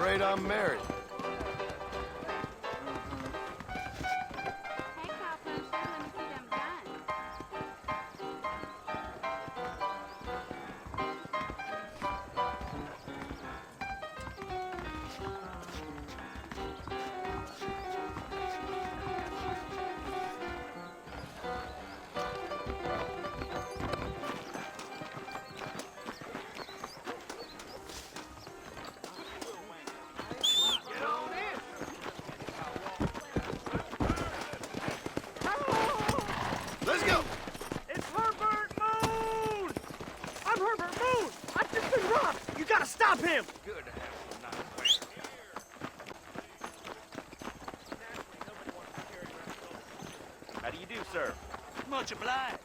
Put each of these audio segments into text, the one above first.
afraid I'm married. Hey, Cowpuncher, let me see them guns. Let's go! It's Herbert Moon! I'm Herbert Moon! I've just been robbed! You gotta stop him! Good to have some nice weather. How do you do, sir? Much obliged.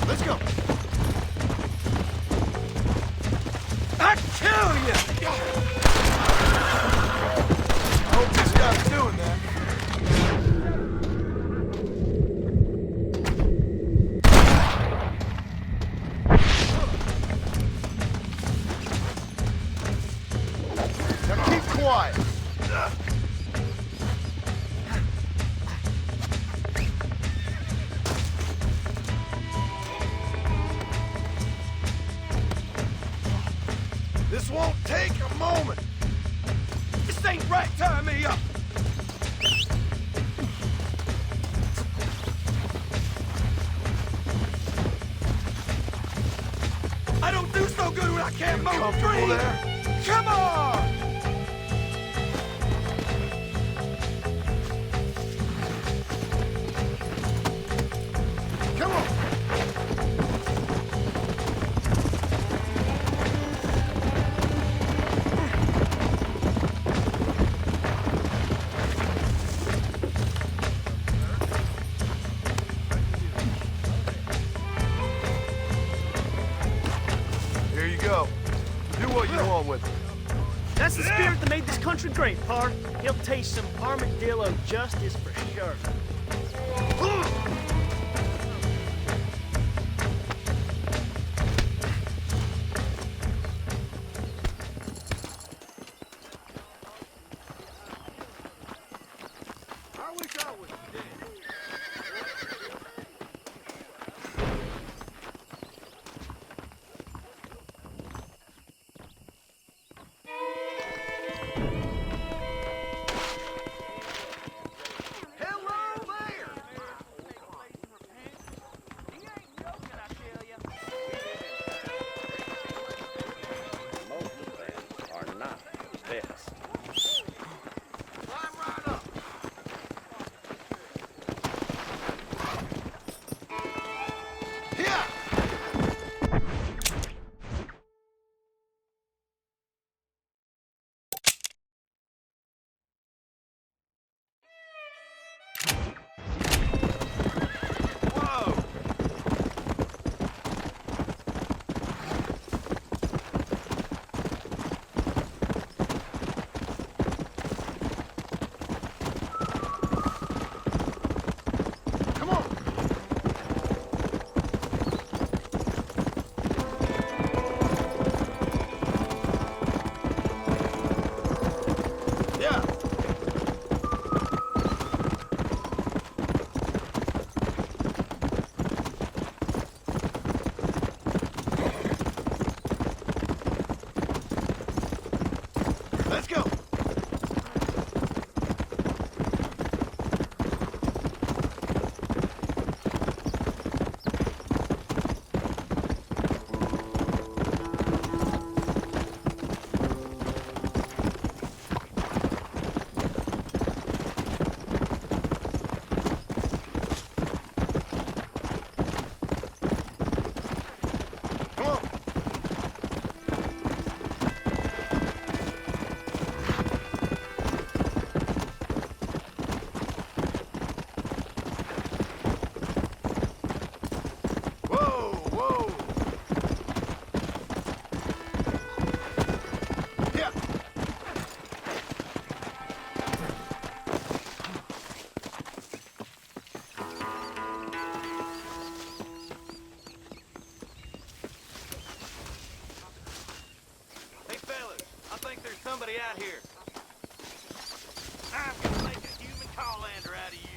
Let's go! I kill you! I hope this guy's doing that. Now keep quiet. This won't take a moment. This ain't right. Tie me up. I don't do so good when I can't move. Comfortable there? Come on! Come on! Here you go. Do what you want with it. That's the spirit that made this country great, pard. He'll taste some armadillo justice for sure. I wish I was dead. Hello there! Time to make a human call-lander out of you.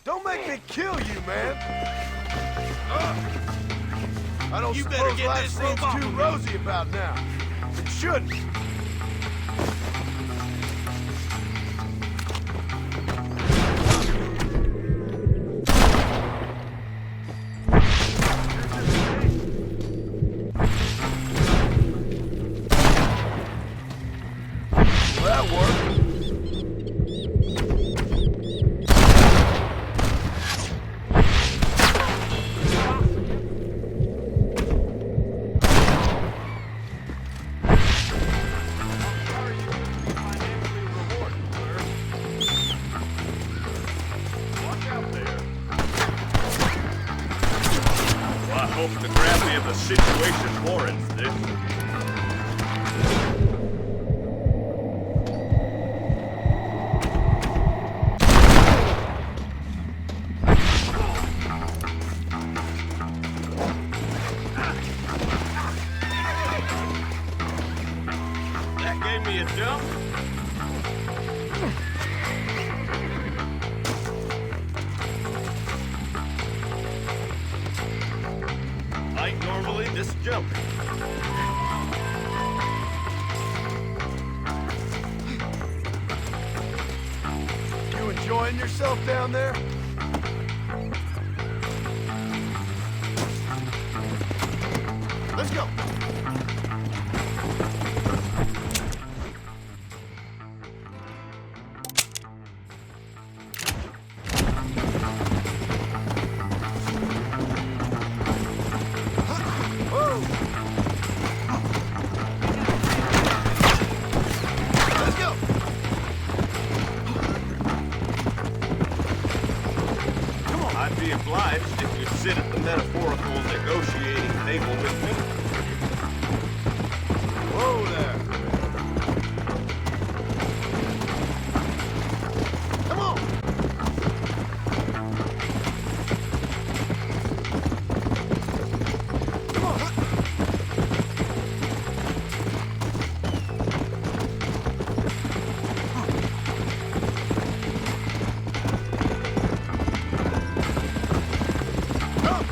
Don't make me kill you, man. I don't You better suppose get life this seems rope off too of me. rosy about now. It shouldn't. Well, that worked. I hope the gravity of the situation warrants this. That gave me a jump. I ain't normally this jumpy. You enjoying yourself down there? Let's go. Whoa. Let's go. I'd be obliged if you'd sit at the metaphorical negotiating table with me. Whoa there. Come on. Come on. Come.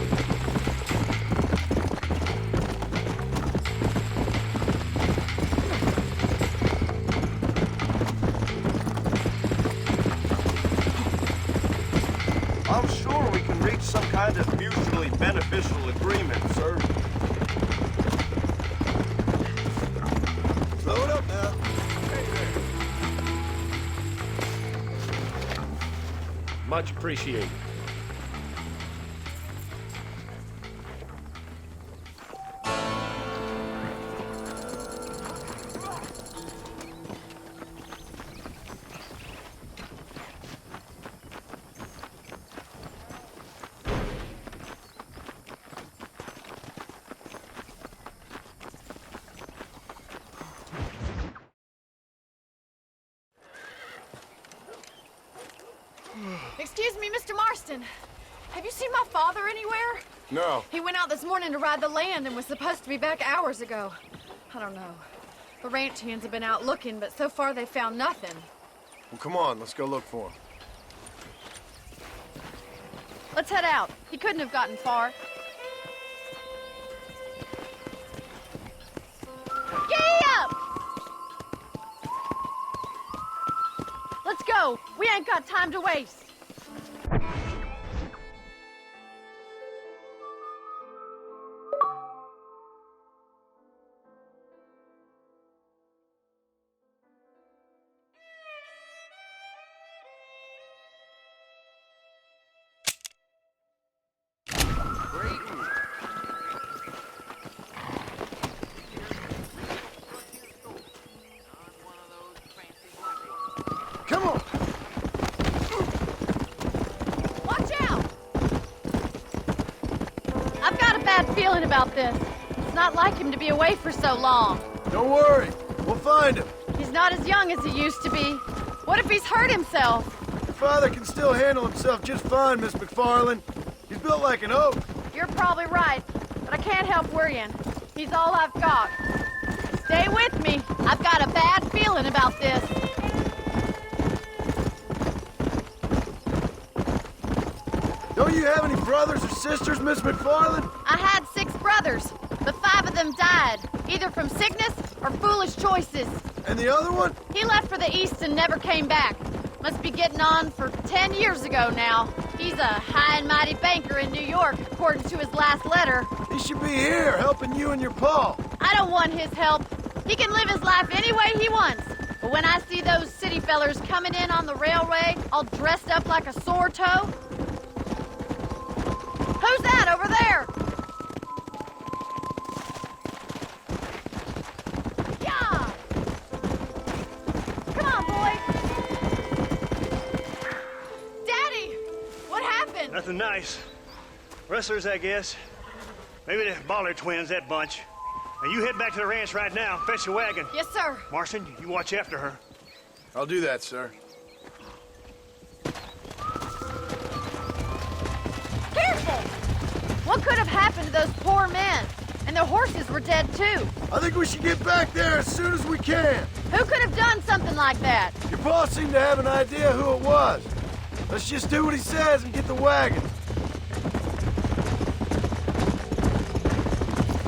I'm sure we can reach some kind of mutually beneficial agreement, sir. Slow it up now. Much appreciated. Excuse me, Mr. Marston. Have you seen my father anywhere? No. He went out this morning to ride the land and was supposed to be back hours ago. I don't know. The ranch hands have been out looking, but so far they've found nothing. Well, come on, let's go look for him. Let's head out. He couldn't have gotten far. Giddy up! Let's go. We ain't got time to waste. Come on! Watch out! I've got a bad feeling about this. It's not like him to be away for so long. Don't worry. We'll find him. He's not as young as he used to be. What if he's hurt himself? Your father can still handle himself just fine, Miss McFarland. He's built like an oak. You're probably right, but I can't help worrying. He's all I've got. Stay with me. I've got a bad feeling about this. Don't you have any brothers or sisters, Miss McFarland? I had 6 brothers, but 5 of them died, either from sickness or foolish choices. And the other one? He left for the East and never came back. Must be getting on for 10 years ago now. He's a high and mighty banker in New York, according to his last letter. He should be here, helping you and your pa. I don't want his help. He can live his life any way he wants. But when I see those city fellers coming in on the railway, all dressed up like a sore toe... Who's that over there? Yeah! Come on, boy! Daddy! What happened? Nothing nice. Rustlers, I guess. Maybe the Baller twins, that bunch. Now you head back to the ranch right now. Fetch the wagon. Yes, sir. Marston, you watch after her. I'll do that, sir. Careful! What could have happened to those poor men? And their horses were dead, too. I think we should get back there as soon as we can. Who could have done something like that? Your boss seemed to have an idea who it was. Let's just do what he says and get the wagon.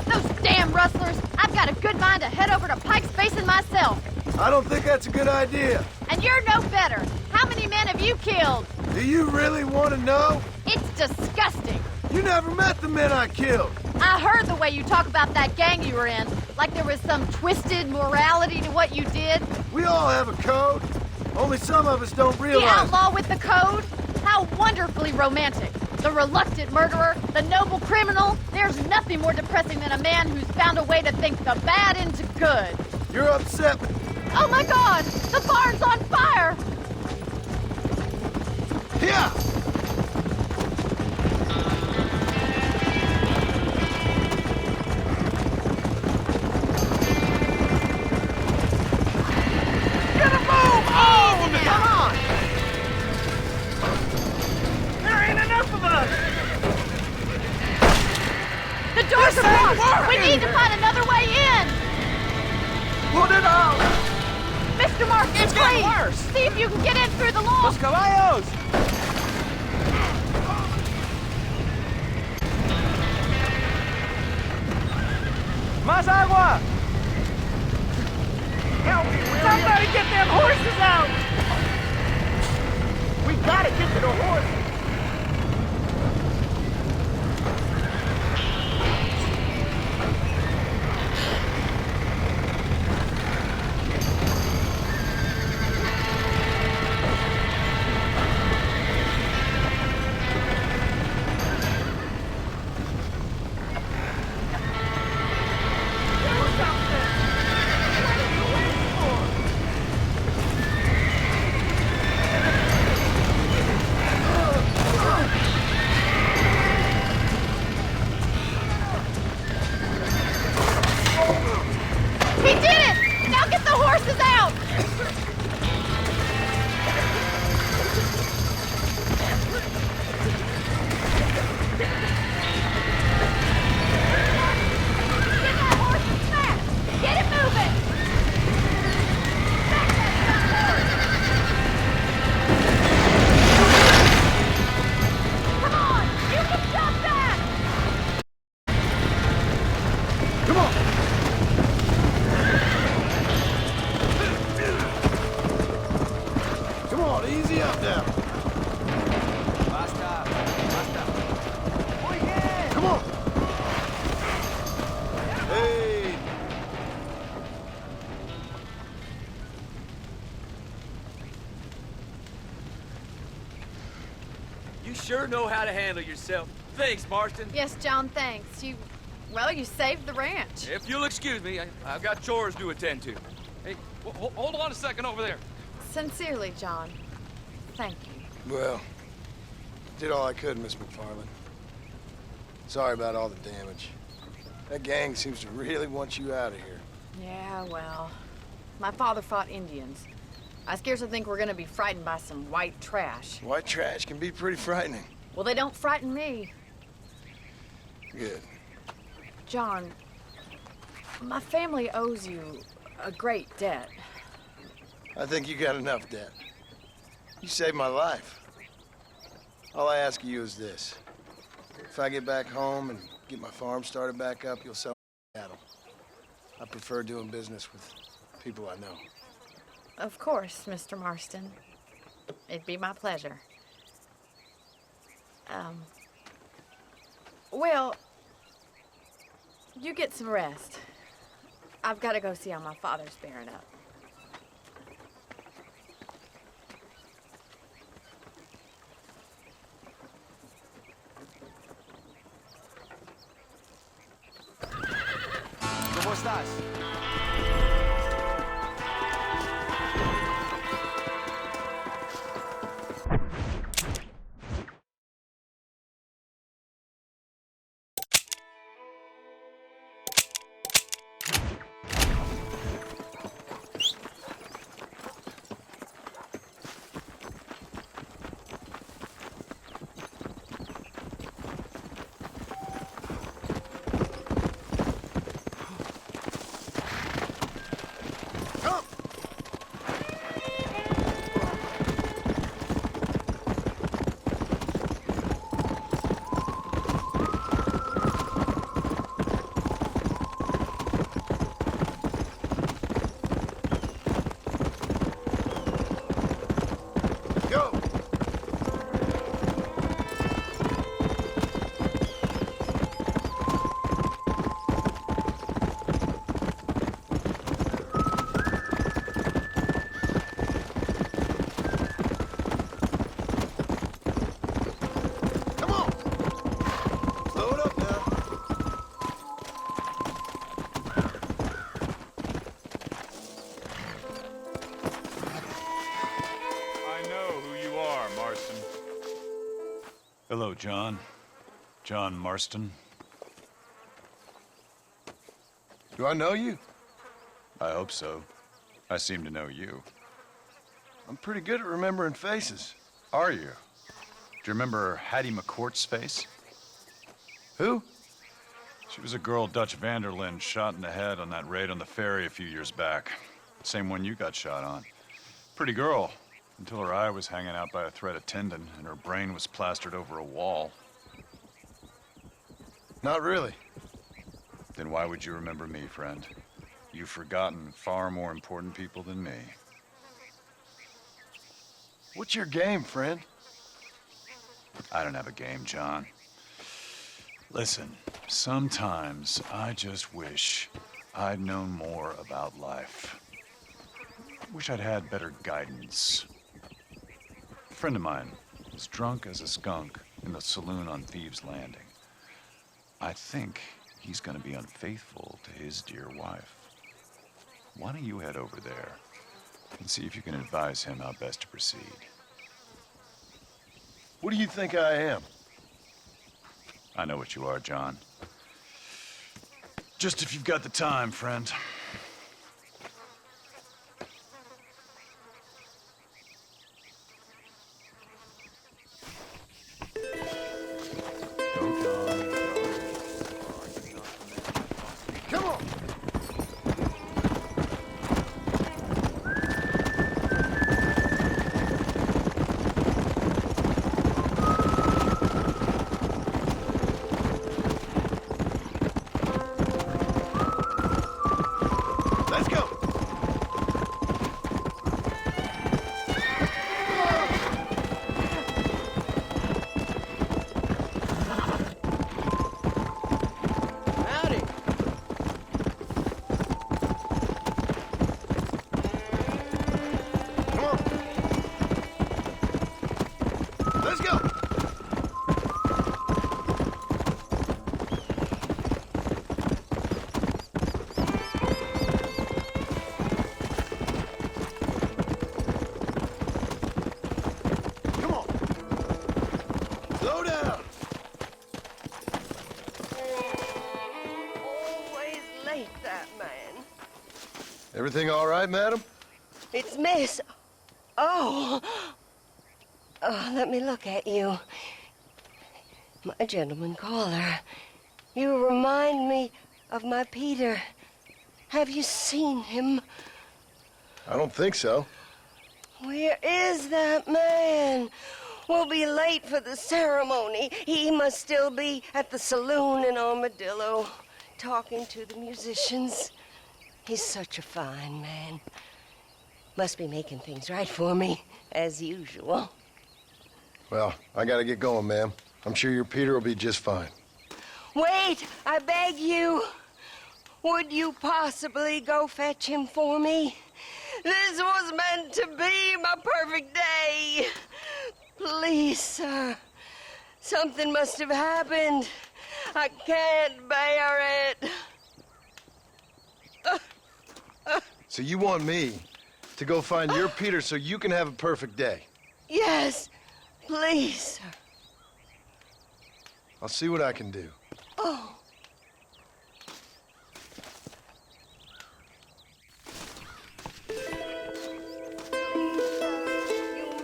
Those damn rustlers! I've got a good mind to head over to Pike's Basin myself. I don't think that's a good idea. And you're no better. How many men have you killed? Do you really want to know? It's disgusting. You never met the men I killed. I heard the way you talk about that gang you were in, like there was some twisted morality to what you did. We all have a code. Only some of us don't The realize. outlaw with the code? How wonderfully romantic. The reluctant murderer, the noble criminal. There's nothing more depressing than a man who's found a way to think the bad into good. You're upset. Oh my God! The barn's on fire! Yeah. Get a move! Oh, come on! There ain't enough of us! The doors This are ain't blocked! We working! need to find another way in! Put it out! Mr. Marcus, It's getting please! worse! See if you can get in through the lawn! Los caballos! Más agua! Help me, William! Somebody get them horses out! We gotta get to the horses! He did it! Now get the horses out! Get that horse fast! Get it moving! Back that dumb horse! Come on! You can stop that! Come on. Come on, easy up now. Come on. Hey. You sure know how to handle yourself. Thanks, Marston. Yes, John, thanks. You saved the ranch. If you'll excuse me, I've got chores to attend to. Hey, hold on a second over there. Sincerely, John. Thank you. Well, did all I could, Miss McFarland. Sorry about all the damage. That gang seems to really want you out of here. Yeah, well, my father fought Indians. I scarcely think we're gonna be frightened by some white trash. White trash can be pretty frightening. Well, they don't frighten me. Good. John, my family owes you a great debt. I think you got enough debt. You saved my life. All I ask of you is this. If I get back home and get my farm started back up, you'll sell cattle. I prefer doing business with people I know. Of course, Mr. Marston. It'd be my pleasure. Well, you get some rest. I've got to go see how my father's bearing up. ¿Cómo estás? Hello, John. John Marston. Do I know you? I hope so. I seem to know you. I'm pretty good at remembering faces. Are you? Do you remember Hattie McCourt's face? Who? She was a girl Dutch Vanderlyn shot in the head on that raid on the ferry a few years back. Same one you got shot on. Pretty girl, until her eye was hanging out by a thread of tendon and her brain was plastered over a wall. Not really. Then why would you remember me, friend? You've forgotten far more important people than me. What's your game, friend? I don't have a game, John. Listen, sometimes I just wish I'd known more about life. Wish I'd had better guidance. A friend of mine was drunk as a skunk in the saloon on Thieves' Landing. I think he's gonna be unfaithful to his dear wife. Why don't you head over there and see if you can advise him how best to proceed? What do you think I am? I know what you are, John. Just if you've got the time, friend. Come on! Everything all right, madam? It's Miss... Oh. Oh, let me look at you. My gentleman caller. You remind me of my Peter. Have you seen him? I don't think so. Where is that man? We'll be late for the ceremony. He must still be at the saloon in Armadillo, talking to the musicians. He's such a fine man. Must be making things right for me, as usual. Well, I gotta get going, ma'am. I'm sure your Peter will be just fine. Wait, I beg you. Would you possibly go fetch him for me? This was meant to be my perfect day. Please, sir. Something must have happened. I can't bear it. So you want me to go find your Peter so you can have a perfect day? Yes, please, sir. I'll see what I can do. Oh. You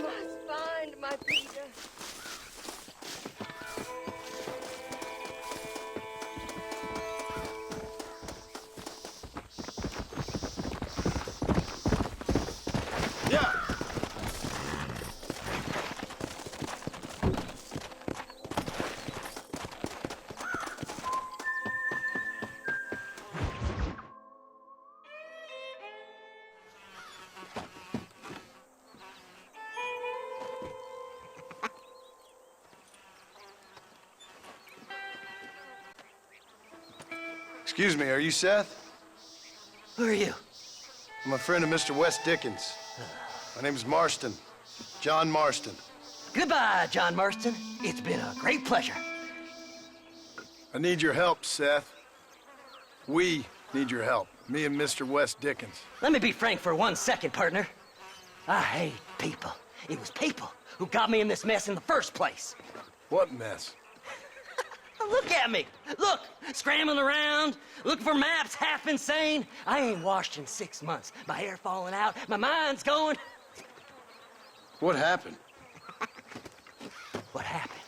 must find my Peter. Yeah. Excuse me, are you Seth? Who are you? I'm a friend of Mr. West Dickens. My name's Marston. John Marston. Goodbye, John Marston. It's been a great pleasure. I need your help, Seth. We need your help. Me and Mr. West Dickens. Let me be frank for 1 second, partner. I hate people. It was people who got me in this mess in the first place. What mess? Look at me. Look, scrambling around, looking for maps, half insane. I ain't washed in 6 months. My hair falling out, my mind's going. What happened? What happened?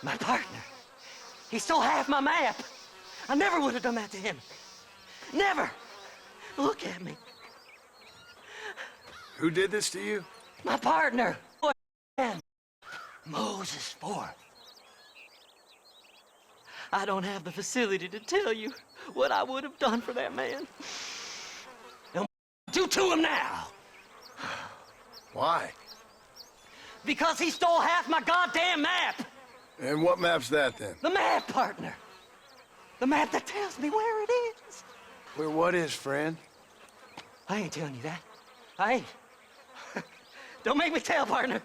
My partner. He stole half my map. I never would have done that to him. Never. Look at me. Who did this to you? My partner. Moses Ford. I don't have the facility to tell you what I would have done for that man. And do to him now. Why? Because he stole half my goddamn map. And what map's that, then? The map, partner. The map that tells me where it is. Where what is, friend? I ain't telling you that. I ain't. Don't make me tell, partner.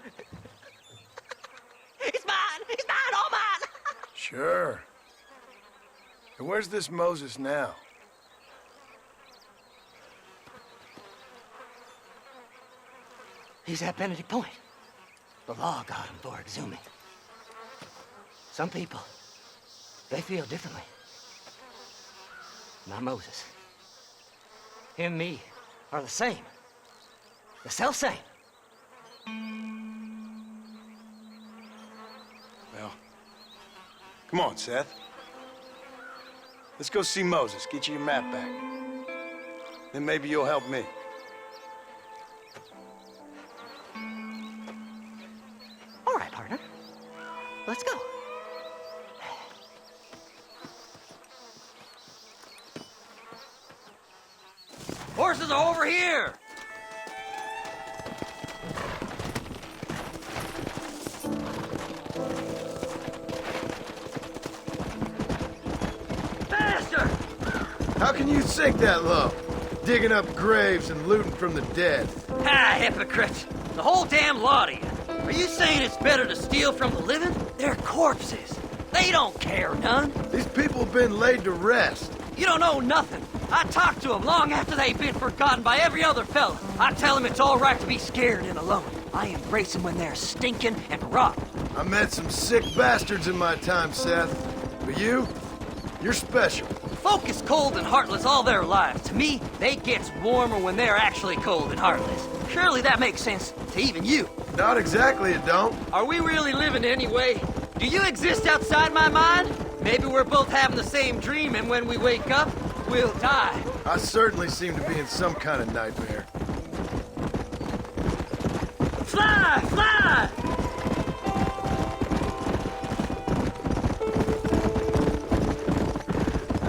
It's mine. It's mine, all mine. Sure. And where's this Moses now? He's at Benedict Point. The law got him for exhuming. Some people, they feel differently. Not Moses. Him and me are the same. The self-same. Well, come on, Seth. Let's go see Moses, get you your map back. Then maybe you'll help me. All right, partner. Let's go. Horses are over here! Faster! How can you sink that low? Digging up graves and looting from the dead. Ah, hypocrite! The whole damn lot of you. Are you saying it's better to steal from the living? They're corpses. They don't care none. These people have been laid to rest. You don't know nothing. I talk to them long after they've been forgotten by every other fella. I tell them it's all right to be scared and alone. I embrace them when they're stinking and rotten. I met some sick bastards in my time, Seth. But you're special. folk is cold and heartless all their lives. To me, they gets warmer when they're actually cold and heartless. Surely that makes sense to even you. Not exactly, it don't. Are we really living anyway? Do you exist outside my mind? Maybe we're both having the same dream, and when we wake up, we'll die. I certainly seem to be in some kind of nightmare. Fly! Fly!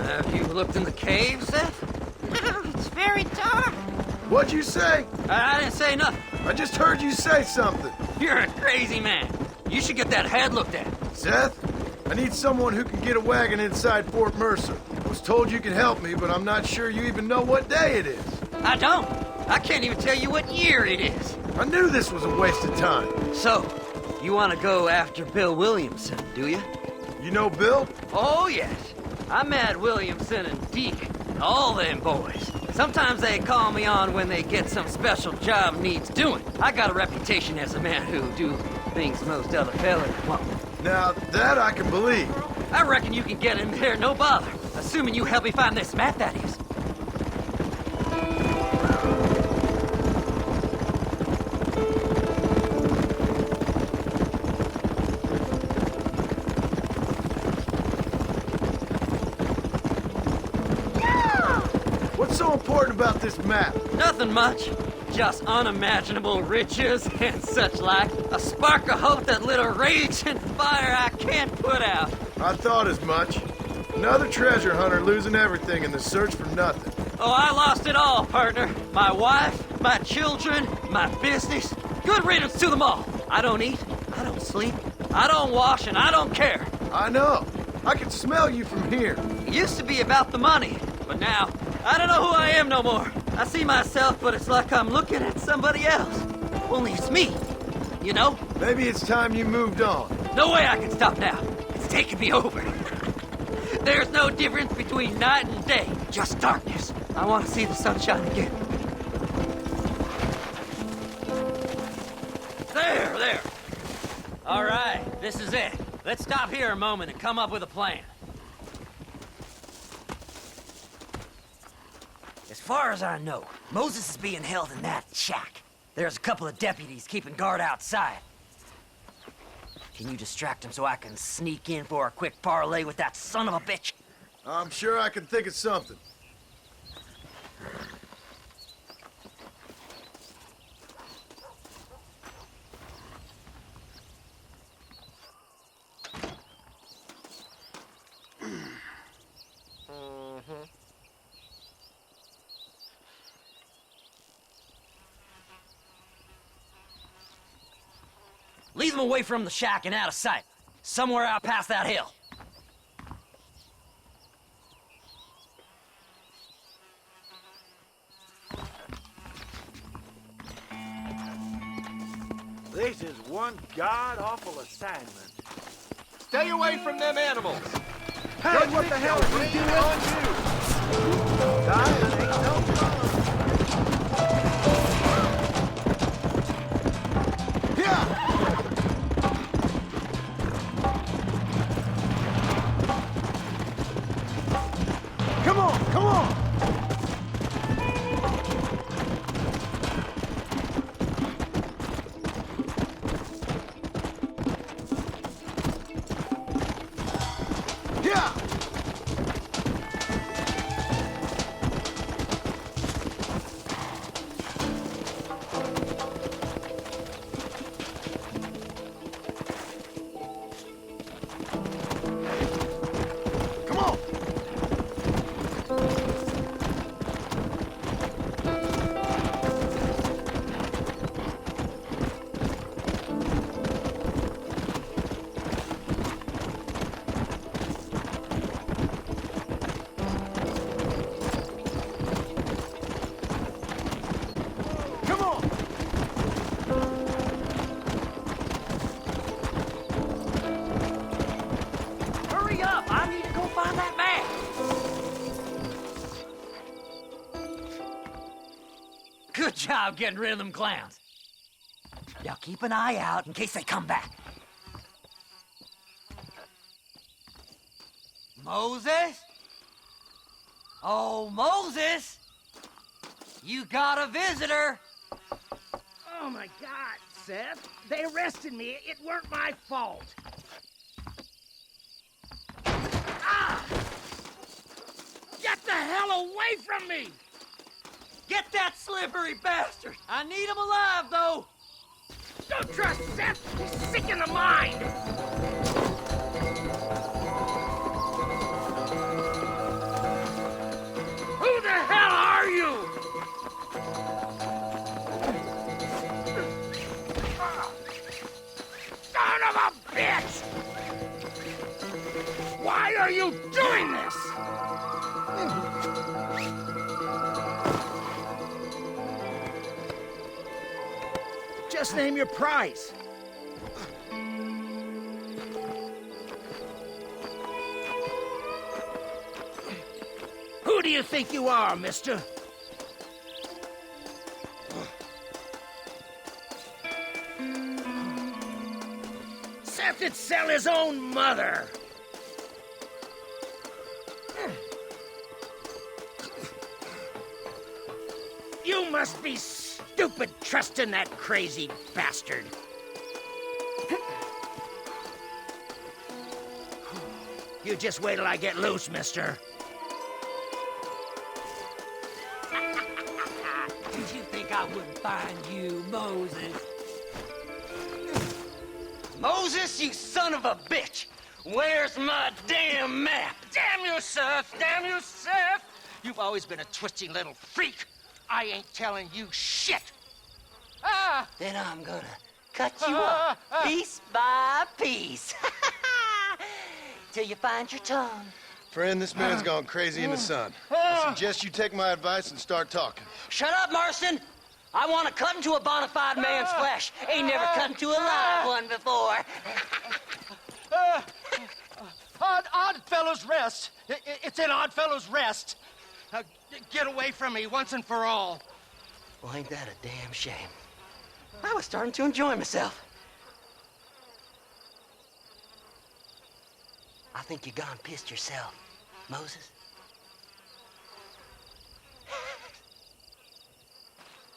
Have you looked in the cave, Seth? It's very dark. What'd you say? I didn't say nothing. I just heard you say something. You're a crazy man. You should get that head looked at. Seth, I need someone who can get a wagon inside Fort Mercer. I was told you could help me, but I'm not sure you even know what day it is. I don't. I can't even tell you what year it is. I knew this was a waste of time. So, you want to go after Bill Williamson, do you? You know Bill? Oh, yes. I met Williamson and Deke and all them boys. Sometimes they call me on when they get some special job needs doing. I got a reputation as a man who do things most other fellas won't. Now, that I can believe. I reckon you can get in there, no bother. Assuming you help me find this map, that is. What's so important about this map? Nothing much. Just unimaginable riches and such like. A spark of hope that lit a raging fire I can't put out. I thought as much. Another treasure hunter losing everything in the search for nothing. Oh, I lost it all, partner. My wife, my children, my business. Good riddance to them all. I don't eat, I don't sleep, I don't wash, and I don't care. I know. I can smell you from here. It used to be about the money, but now, I don't know who I am no more. I see myself, but it's like I'm looking at somebody else. Only it's me, you know? Maybe it's time you moved on. No way I can stop now. It's taking me over. There's no difference between night and day, just darkness. I want to see the sunshine again. There. All right, this is it. Let's stop here a moment and come up with a plan. As far as I know, Moses is being held in that shack. There's a couple of deputies keeping guard outside. Can you distract him so I can sneak in for a quick parlay with that son of a bitch? I'm sure I can think of something. Lead them away from the shack and out of sight. Somewhere out past that hill. This is one god-awful assignment. Stay away from them animals. Hey, what the hell are you doing? On you! Dying ain't no fun. Yeah! Come on, come on! Yeah! Come on! Come on! Hurry up! I need to go find that man! Good job getting rid of them clowns. Now keep an eye out in case they come back. Moses? Oh, Moses! You got a visitor! Oh my God, Seth. They arrested me. It weren't my fault. Ah! Get the hell away from me! Get that slippery bastard! I need him alive, though! Don't trust Seth! He's sick in the mind! Who the hell are you? Son of a bitch! Why are you doing this? Just name your price. Who do you think you are, mister? Seth could sell his own mother. You must be stupid trusting that crazy bastard. You just wait till I get loose, mister. Did you think I wouldn't find you, Moses? Moses, you son of a bitch! Where's my damn map? Damn you, Seth! Damn you, Seth! You've always been a twisty little freak. I ain't telling you shit. Ah! Then I'm gonna cut you up piece by piece. Till you find your tongue. Friend, this man's gone crazy in the sun. I suggest you take my advice and start talking. Shut up, Marston! I want to cut into a bona fide man's flesh. Ain't never cut into a live one before. Oddfellows Rest. It's in Oddfellows Rest. Get away from me once and for all. Well, ain't that a damn shame? I was starting to enjoy myself. I think you gone pissed yourself, Moses.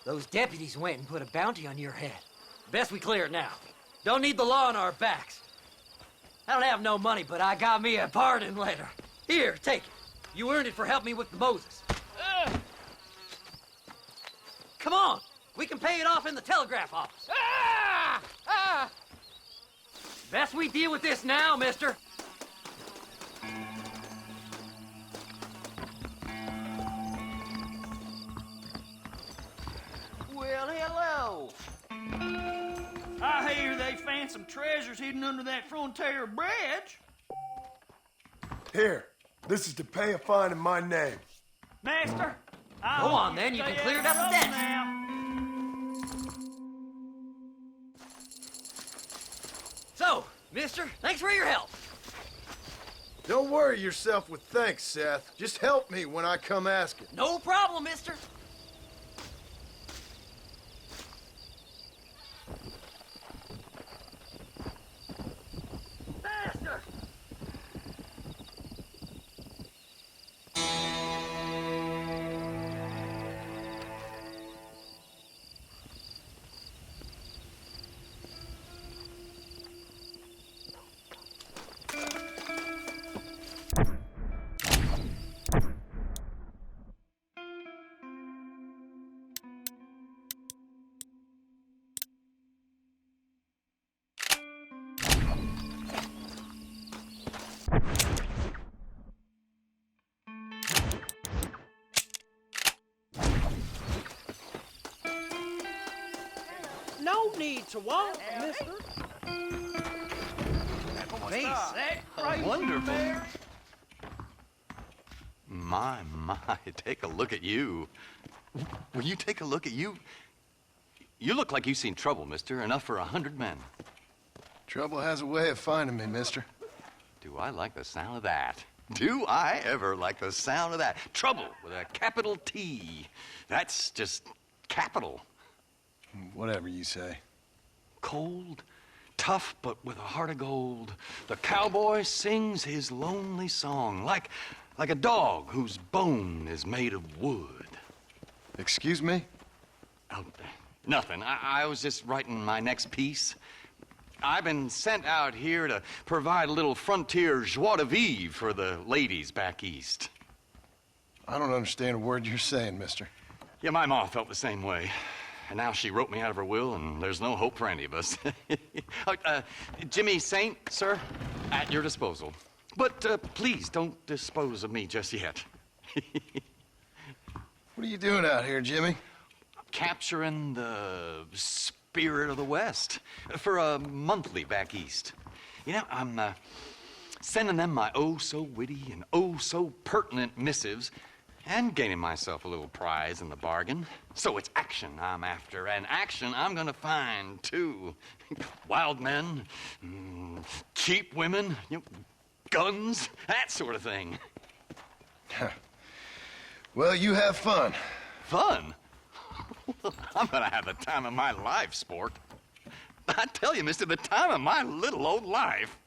Those deputies went and put a bounty on your head. Best we clear it now. Don't need the law on our backs. I don't have no money, but I got me a pardon letter. Here, take it. You earned it for helping me with the Moses. Come on, we can pay it off in the telegraph office. Best we deal with this now, mister. Well, hello. I hear they found some treasures hidden under that Frontier Bridge. Here, this is to pay a fine in my name. Master, Go on, then. You can clear it up the debt. now. So, mister, thanks for your help. Don't worry yourself with thanks, Seth. Just help me when I come asking. No problem, mister. Master! No need to walk, mister. Wonderful. My, take a look at you. Will you take a look at you? You look like you've seen trouble, mister. Enough for 100 men. Trouble has a way of finding me, mister. Do I like the sound of that? Do I ever like the sound of that? Trouble with a capital T. That's just capital. Whatever you say. Cold, tough, but with a heart of gold. The cowboy sings his lonely song like Like a dog whose bone is made of wood. Excuse me? Oh, nothing. I was just writing my next piece. I've been sent out here to provide a little frontier joie de vivre for the ladies back east. I don't understand a word you're saying, mister. Yeah, my ma felt the same way. And now she wrote me out of her will, and there's no hope for any of us. Jimmy Saint, sir, at your disposal. But please don't dispose of me just yet. What are you doing out here, Jimmy? Capturing the spirit of the West for a monthly back east. You know, I'm sending them my oh-so-witty and oh-so-pertinent missives and gaining myself a little prize in the bargain. So it's action I'm after, and action I'm gonna find, too. Wild men, cheap women, you know, guns, that sort of thing. Well, you have fun. Fun? I'm gonna have the time of my life, sport. I tell you, mister, the time of my little old life.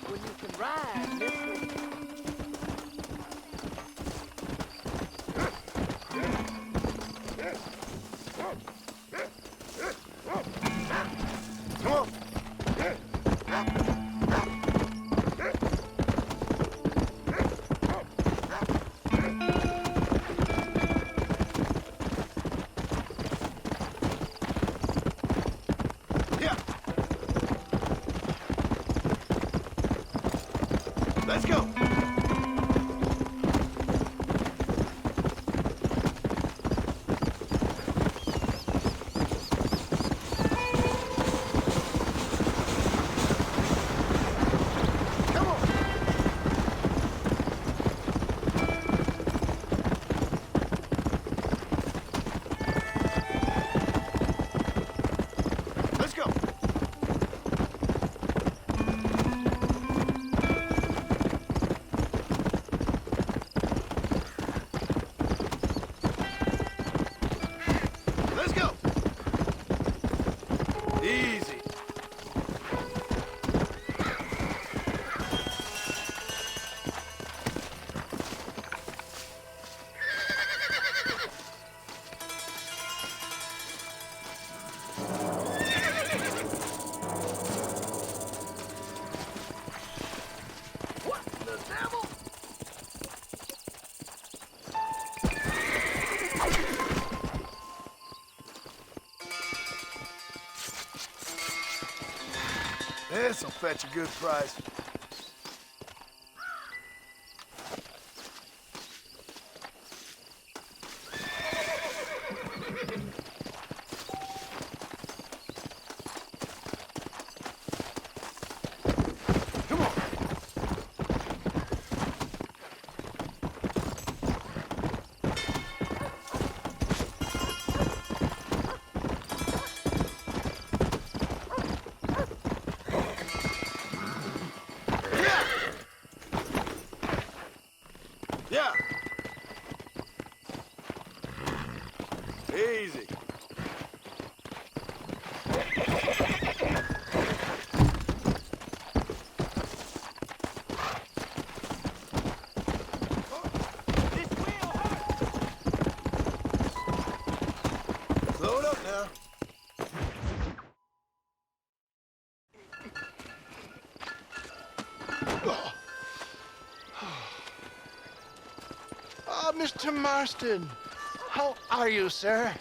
When you can ride, mister. Come on. Yeah. Let's go. Easy. What the devil? This'll fetch a good price. Yeah. Easy. Slow it up now. Mr. Marston, how are you, sir?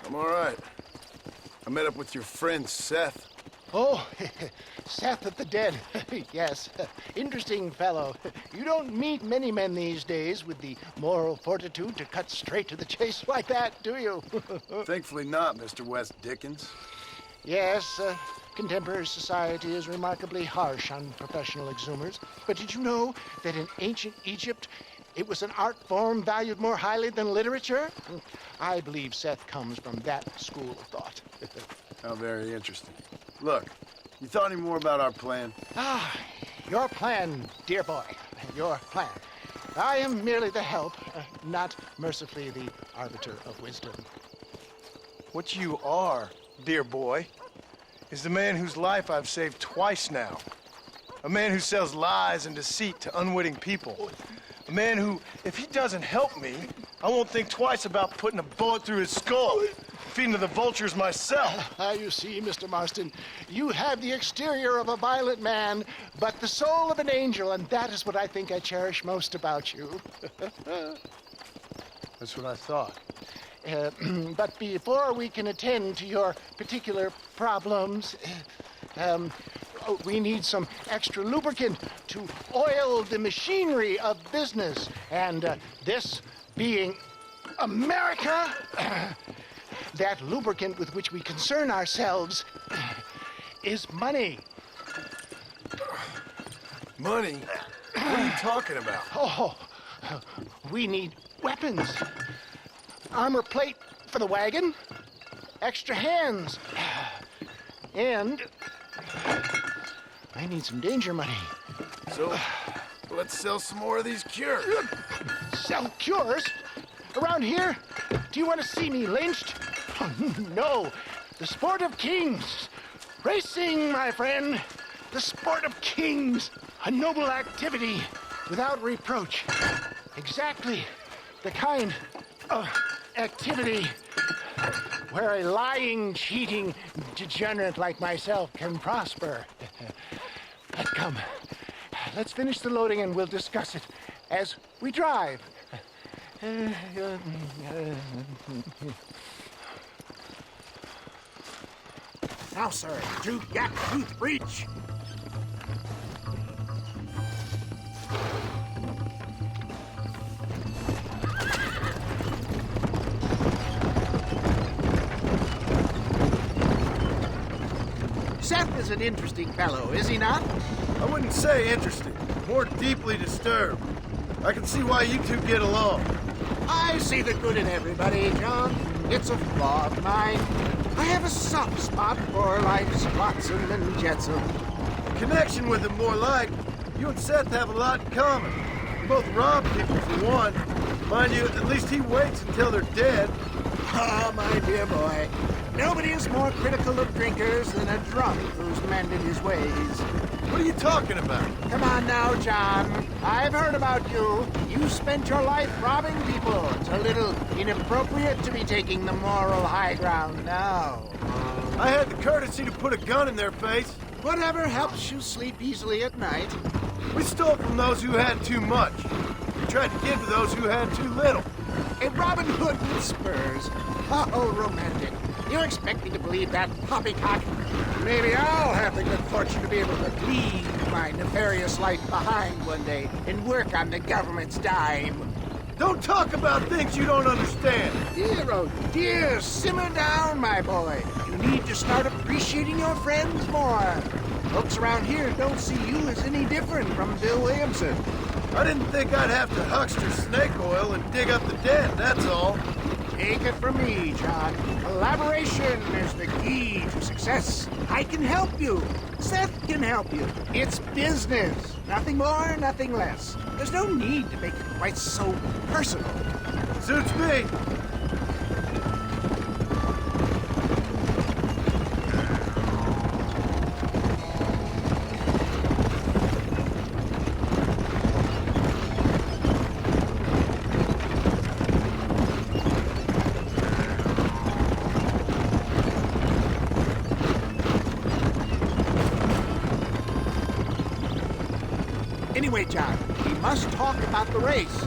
I'm all right. I met up with your friend, Seth. Oh, Seth of the Dead. Yes, interesting fellow. You don't meet many men these days with the moral fortitude to cut straight to the chase like that, do you? Thankfully not, Mr. West Dickens. Yes, contemporary society is remarkably harsh on professional exhumers. But did you know that in ancient Egypt, it was an art form valued more highly than literature? I believe Seth comes from that school of thought. How very interesting. Look, you thought any more about our plan? Your plan, dear boy. Your plan. I am merely the help, not mercifully the arbiter of wisdom. What you are, dear boy, is the man whose life I've saved twice now. A man who sells lies and deceit to unwitting people. A man who, if he doesn't help me, I won't think twice about putting a bullet through his skull, feeding to the vultures myself. You see, Mr. Marston, you have the exterior of a violent man, but the soul of an angel, and that is what I think I cherish most about you. That's what I thought. But before we can attend to your particular problems, we need some extra lubricant to oil the machinery of business. And this being America, that lubricant with which we concern ourselves is money. Money? What are you talking about? Oh, we need weapons. Armor plate for the wagon, extra hands, and I need some danger money. So, let's sell some more of these cures. Sell cures? Around here? Do you want to see me lynched? Oh, no. The sport of kings. Racing, my friend. The sport of kings. A noble activity without reproach. Exactly the kind of activity where a lying, cheating degenerate like myself can prosper. But come, let's finish the loading and we'll discuss it as we drive. Now, sir, Drew Yak Tooth Breach. Seth is an interesting fellow, is he not? I wouldn't say interesting, more deeply disturbed. I can see why you two get along. I see the good in everybody, John. It's a flaw of mine. I have a soft spot for life's flotsam and jetsam. Connection with him, more like. You and Seth have a lot in common. You both rob people for one. Mind you, at least he waits until they're dead. Ah, my dear boy. Nobody is more critical of drinkers than a drunk who's mended his ways. What are you talking about? Come on now, John. I've heard about you. You spent your life robbing people. It's a little inappropriate to be taking the moral high ground now. I had the courtesy to put a gun in their face. Whatever helps you sleep easily at night. We stole from those who had too much. We tried to give to those who had too little. A Robin Hood with spurs. Oh, romantic. You expect me to believe that poppycock? Maybe I'll have the good fortune to be able to leave my nefarious life behind one day and work on the government's dime. Don't talk about things you don't understand. Dear, oh dear, simmer down, my boy. You need to start appreciating your friends more. Folks around here don't see you as any different from Bill Williamson. I didn't think I'd have to huckster snake oil and dig up the dead, that's all. Take it from me, John. Collaboration is the key to success. I can help you. Seth can help you. It's business. Nothing more, nothing less. There's no need to make it quite so personal. Suits me. Anyway, John, we must talk about the race.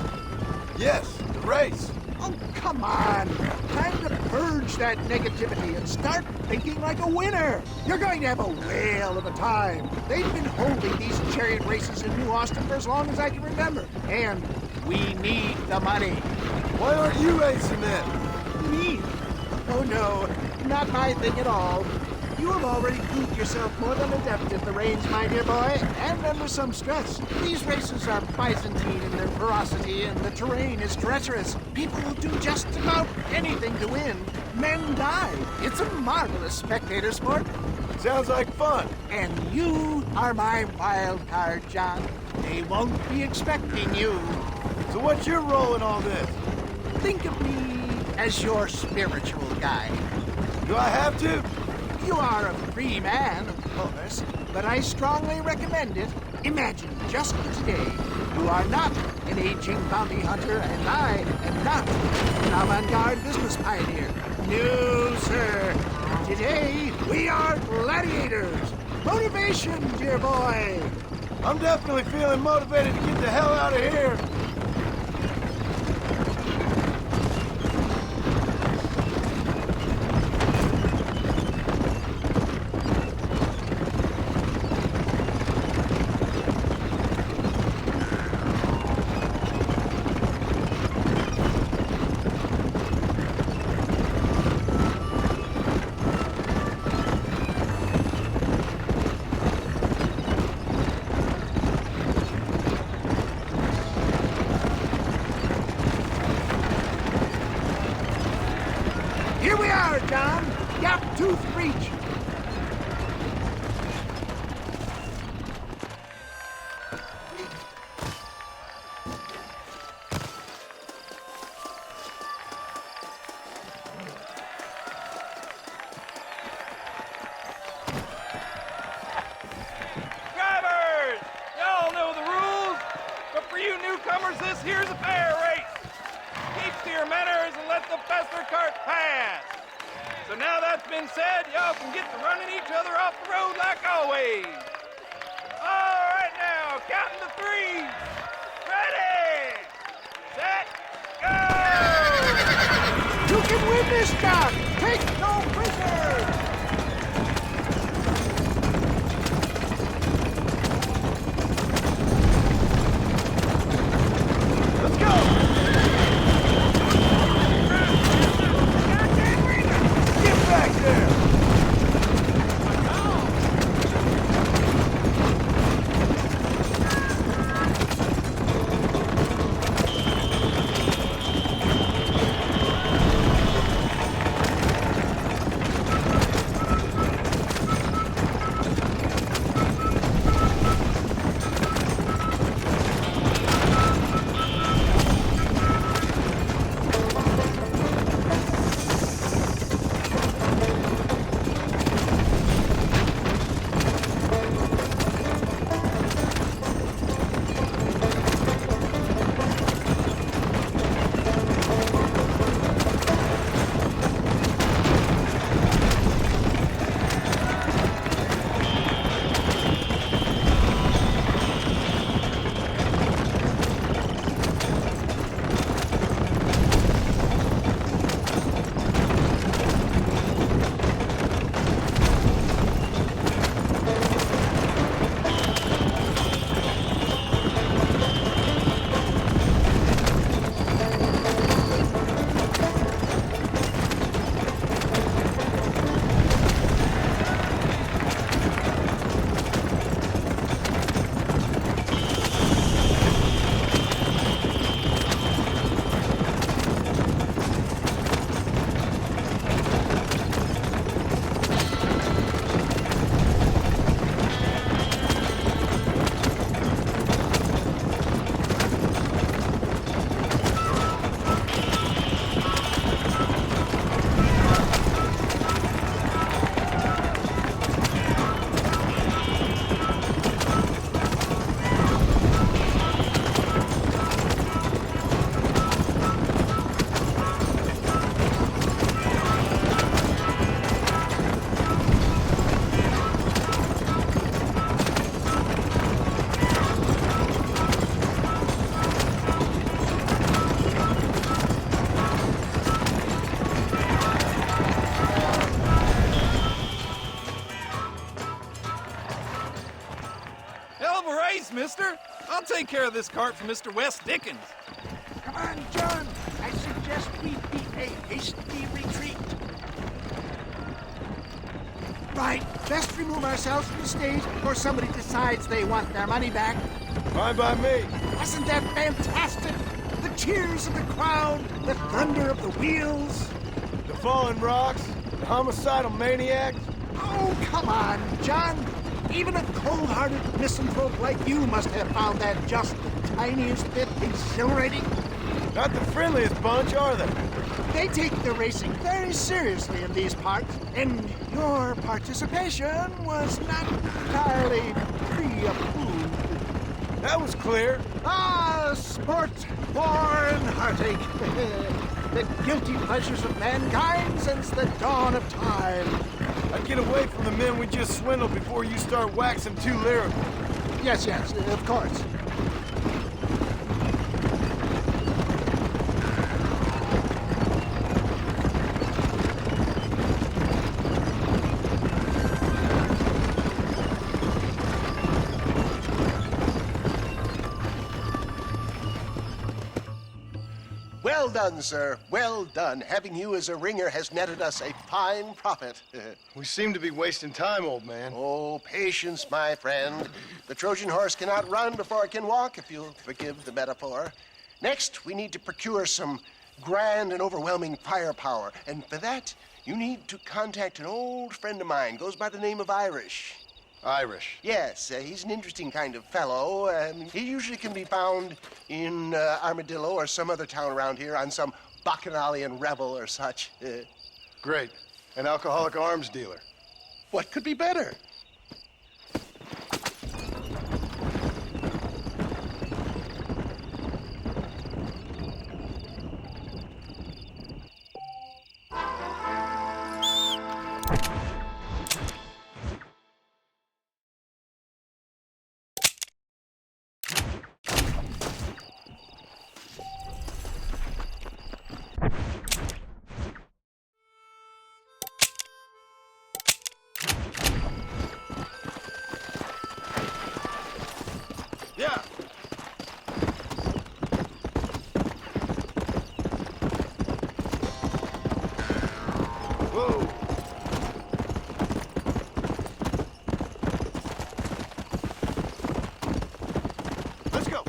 Yes, the race. Oh, come on. Time to purge that negativity and start thinking like a winner. You're going to have a whale of a time. They've been holding these chariot races in New Austin for as long as I can remember. And we need the money. Why aren't you racing then? Me? Oh, no. Not my thing at all. You have already proved yourself more than adept at the reins, my dear boy, and under some stress. These races are Byzantine in their ferocity, and the terrain is treacherous. People will do just about anything to win. Men die. It's a marvelous spectator sport. Sounds like fun. And you are my wild card, John. They won't be expecting you. So what's your role in all this? Think of me as your spiritual guide. Do I have to? You are a free man, of course, but I strongly recommend it. Imagine, just for today, you are not an aging bounty hunter, and I am not an avant-garde business pioneer. No, sir. Today, we are gladiators. Motivation, dear boy. I'm definitely feeling motivated to get the hell out of here. Here we are, John. Gap Tooth Reach. Drivers! Y'all know the rules, but for you newcomers, this here's a fair race. Keep to your manners and let the faster cart pass. So now that's been said, y'all can get to running each other off the road like always. All right now, counting to three. Ready, set, go! You can win this, John. Take no prisoners. Let's go! Get back there! mister. I'll take care of this cart for Mr. West Dickens. Come on, John. I suggest we beat a hasty retreat. Right ourselves from the stage before somebody decides they want their money back? Fine by me. Wasn't that fantastic? The cheers of the crowd, the thunder of the wheels. The fallen rocks, the homicidal maniacs. Oh, come on, John. Even a cold-hearted misanthrope like you must have found that just the tiniest bit exhilarating. Not the friendliest bunch, are they? They take the racing very seriously in these parts, and your participation was not entirely pre-approved. That was clear. Ah, sport, war, and heartache. The guilty pleasures of mankind since the dawn of time. I'd get away from the men we just swindled before you start waxing too lyrical. Yes, of course. Well done, sir. Well done. Having you as a ringer has netted us a fine profit. We seem to be wasting time, old man. Oh, patience, my friend. The Trojan horse cannot run before it can walk, if you'll forgive the metaphor. Next, we need to procure some grand and overwhelming firepower. And for that, you need to contact an old friend of mine. Goes by the name of Irish. Irish? Yes, he's an interesting kind of fellow. He usually can be found in Armadillo or some other town around here on some bacchanalian revel or such. Great. An alcoholic arms dealer. What could be better? Yeah. Whoa. Let's go.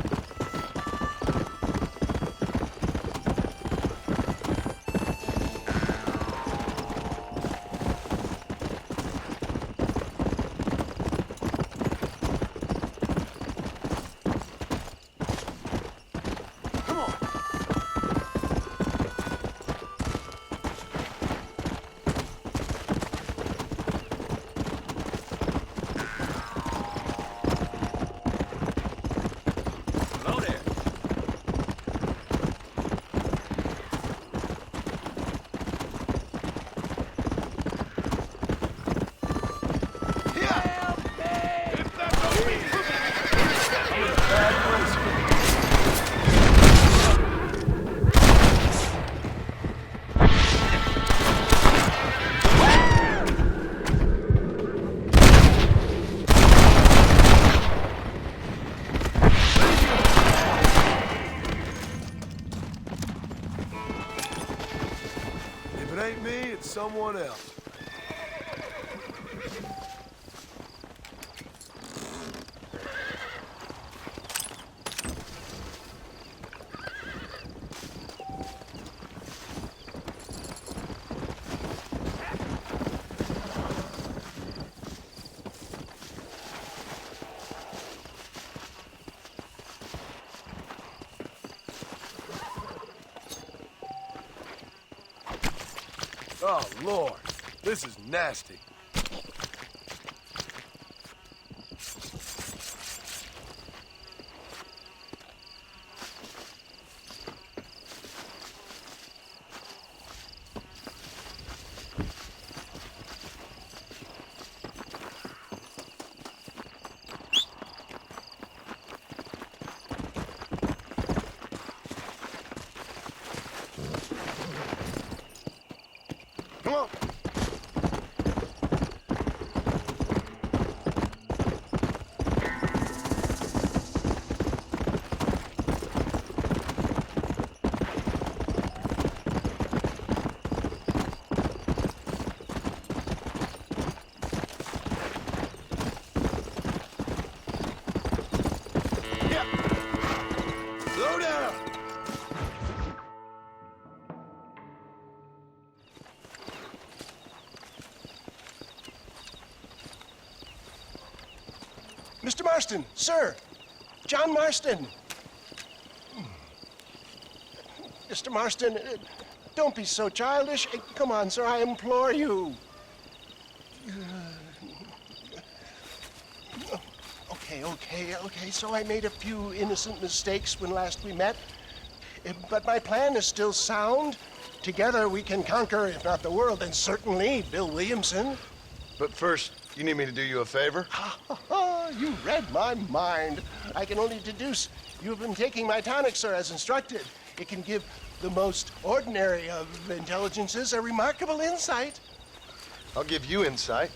Hello there. If it ain't me, it's someone else. Oh, Lord. This is nasty. Come on. Mr. Marston, sir. John Marston. Mr. Marston, don't be so childish. Come on, sir, I implore you. Okay. So I made a few innocent mistakes when last we met. But my plan is still sound. Together we can conquer, if not the world, then certainly Bill Williamson. But first, you need me to do you a favor? You read my mind. I can only deduce you've been taking my tonic, sir, as instructed. It can give the most ordinary of intelligences a remarkable insight. I'll give you insight.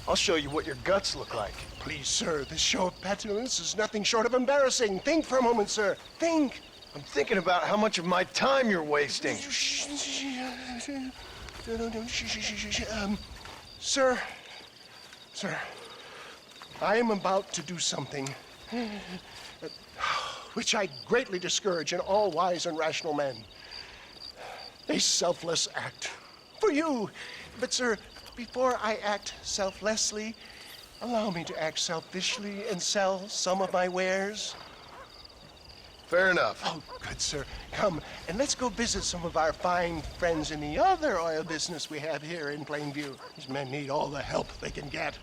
I'll show you what your guts look like. Please, sir, this show of petulance is nothing short of embarrassing. Think for a moment, sir. Think. I'm thinking about how much of my time you're wasting. Sir, I am about to do something which I greatly discourage in all wise and rational men. A selfless act for you. But, sir, before I act selflessly, allow me to act selfishly and sell some of my wares. Fair enough. Oh, good, sir. Come, and let's go visit some of our fine friends in the other oil business we have here in Plainview. These men need all the help they can get.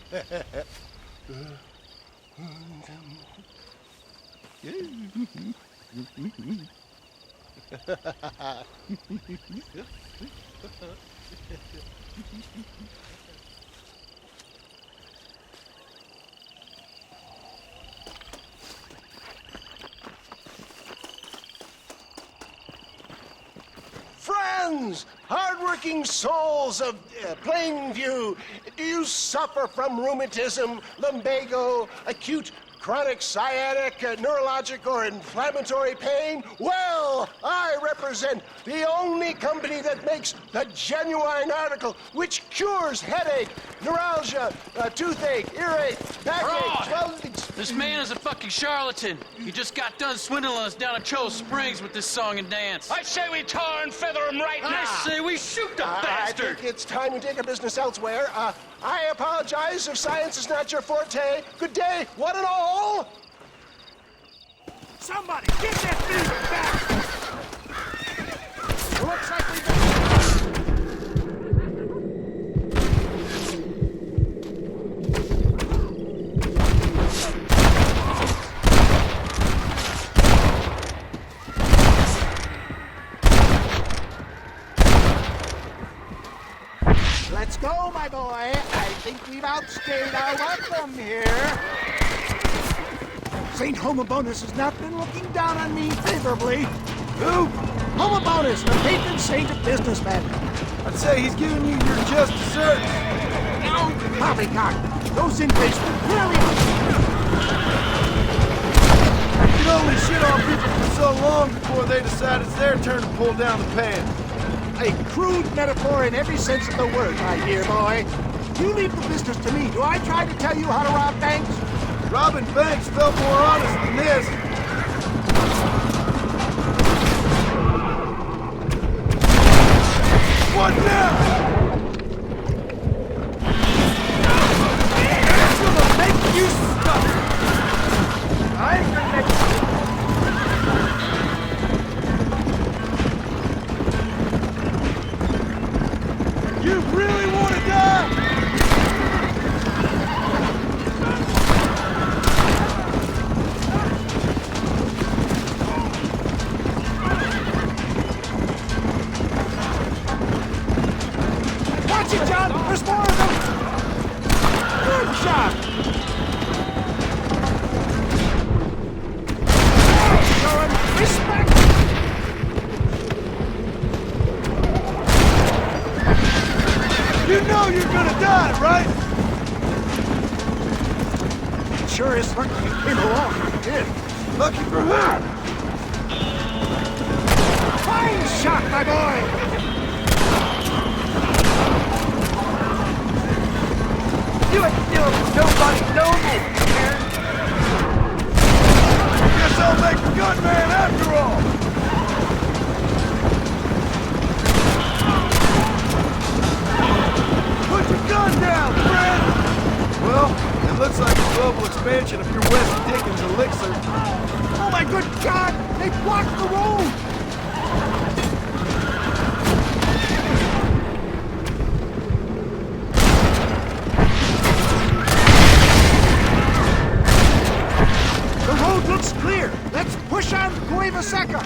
Friends, hardworking souls of Plainview, do you suffer from rheumatism, lumbago, acute chronic sciatic, neurologic, or inflammatory pain? Well, I represent the only company that makes the genuine article which cures headache, neuralgia, toothache, earache, backache, This man is a fucking charlatan. He just got done swindling us down at Cho Springs with this song and dance. I say we tar and feather him right now. I say we shoot the bastard. I think it's time we take our business elsewhere. I apologize if science is not your forte. Good day, one and all. Somebody, get that beaver back! Looks like we've been... Let's go, my boy. I think we've outstayed our welcome here. St. Homobonus has not been looking down on me favorably. Who? Homobonus, the patron saint of businessmen. I'd say he's giving you your just desserts. No, poppycock. Those inmates were brilliant. You can only shit on people for so long before they decide it's their turn to pull down the pants. A crude metaphor in every sense of the word, my dear boy. You leave the business to me. Do I try to tell you how to rob banks? Robbing banks felt more honest than this. What now? I'm gonna make you stop. I'm gonna make you really want to die? Watch it, John! There's more of them! Good shot! Showing respect! You know you're gonna die, right? It sure is lucky you came along. You did. Lucky for who? Fine shot, my boy! You ain't still nobody knows it, man. Guess I'll make a good man after all. Put your gun down, friend! Well, it looks like a global expansion of your West Dickens elixir. Oh my good God! They blocked the road! The road looks clear. Let's push on to Cueva Seca.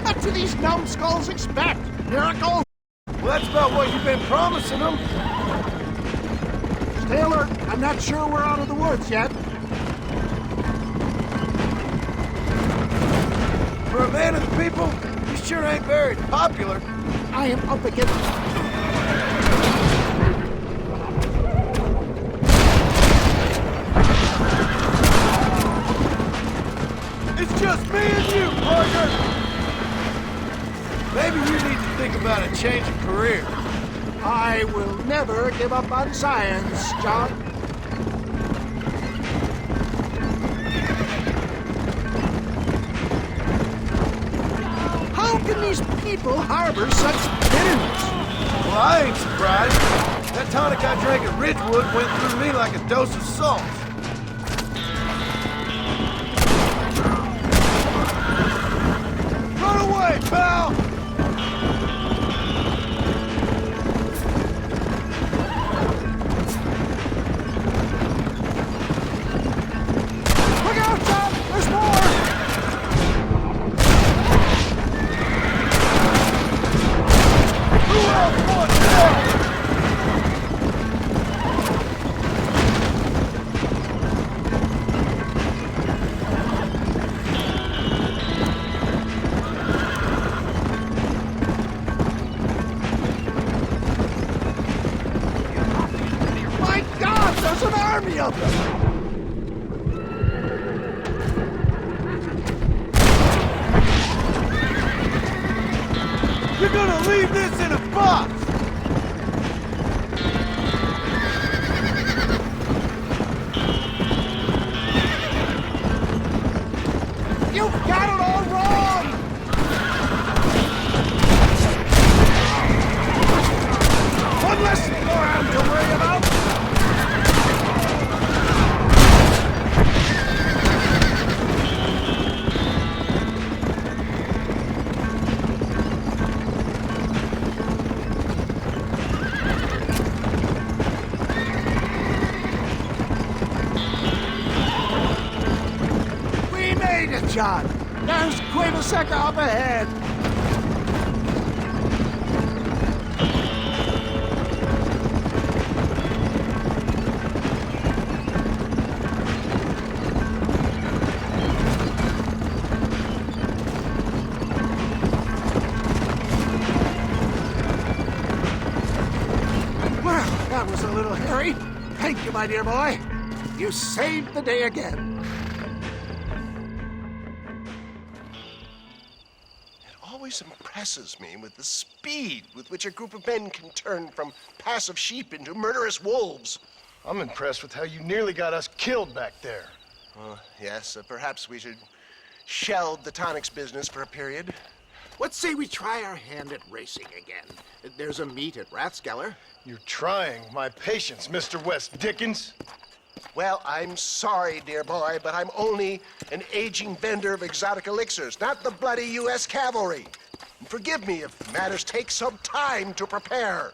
What do these numbskulls expect? Miracles? Well, that's about what you've been promising them. Stay alert. I'm not sure we're out of the woods yet. For a man of the people, you sure ain't very popular. I am up against... It's just me and you, partner. Maybe you need to think about a change of career. I will never give up on science, John. How can these people harbor such bitterness? Well, I ain't surprised. That tonic I drank at Ridgewood went through me like a dose of salt. Run away, pal! Look out, John! There's more! Who else wants more? My God, there's an army of them! You're gonna leave this in a box! You've got it all wrong! One less moron to worry about! We made it, John! There's Cueva Seca up ahead! Well, that was a little hairy. Thank you, my dear boy. You saved the day again. It always impresses me with the speed with which a group of men can turn from passive sheep into murderous wolves. I'm impressed with how you nearly got us killed back there. Yes, perhaps we should shelve the tonics business for a period. Let's say we try our hand at racing again. There's a meet at Rathskeller. You're trying my patience, Mr. West Dickens. Well, I'm sorry, dear boy, but I'm only an aging vendor of exotic elixirs, not the bloody U.S. cavalry. And forgive me if matters take some time to prepare.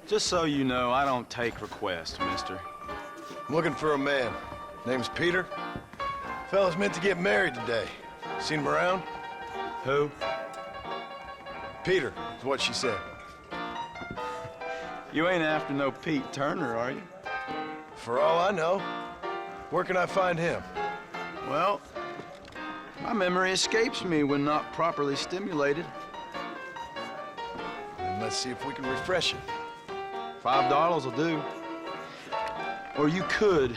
Just so you know, I don't take requests, mister. I'm looking for a man. Name's Peter. Fella's meant to get married today. Seen him around? Who? Peter, is what she said. You ain't after no Pete Turner, are you? For all I know. Where can I find him? Well, my memory escapes me when not properly stimulated. Then let's see if we can refresh it. $5 will do. Or you could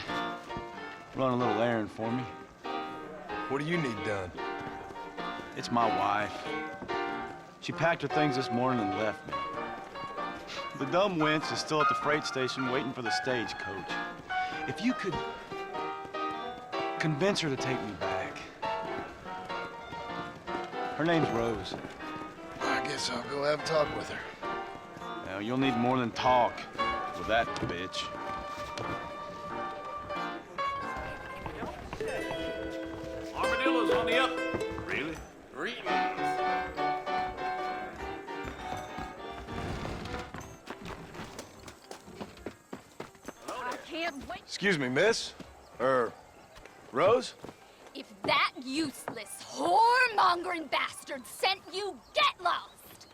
run a little errand for me. What do you need done? It's my wife. She packed her things this morning and left me. The dumb wench is still at the freight station waiting for the stagecoach. If you could convince her to take me back. Her name's Rose. I guess I'll go have a talk with her. Now, you'll need more than talk with that bitch. Armadillo's on the up. Really? Greetings. I can't wait. Excuse me, miss? Rose? If that useless, whoremongering bastard sent you, get lost!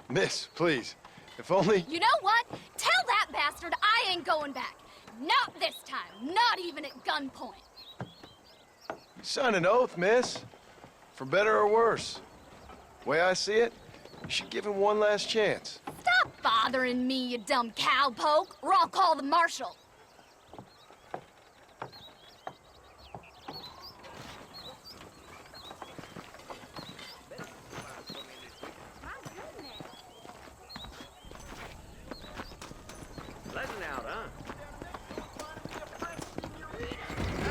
Miss, please. If only... You know what? Tell that bastard I ain't going back. Not this time. Not even at gunpoint. You signed an oath, miss. For better or worse. Way I see it, you should give him one last chance. Stop bothering me, you dumb cowpoke, or I'll call the marshal. Letting out, huh?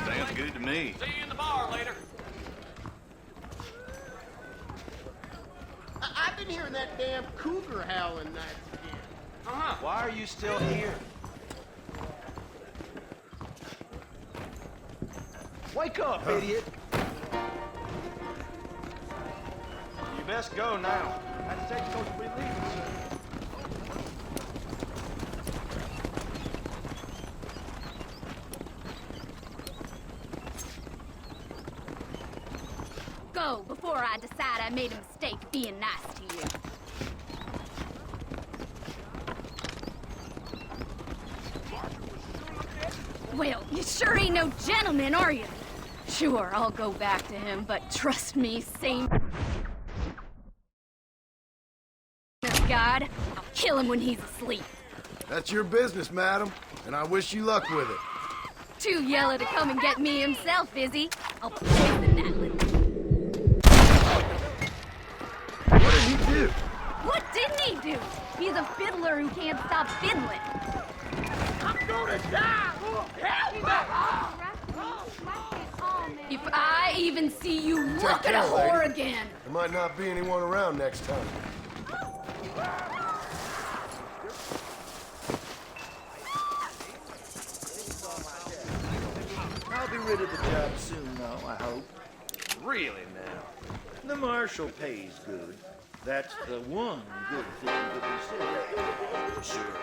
Sounds good to me. See you in the bar later. I've been hearing that damn cougar howling nights again. Why are you still here? Wake up, idiot! You best go now. That stagecoach will be leaving soon. Go before I decide I made a mistake being nice to you. Well, you sure ain't no gentleman, are you? Sure, I'll go back to him, but trust me, same God, I'll kill him when he's asleep. That's your business, madam, and I wish you luck with it. Too yellow to come and get me himself, is he? I'll poison that little... What did he do? What didn't he do? He's a fiddler who can't stop fiddling. I'm gonna die! Help me! If I even see you Take look at a care, whore lady. again. There might not be anyone around next time. I'll be rid of the job soon, though, I hope. Really now? The marshal pays good. That's the one good thing that he said. Sure.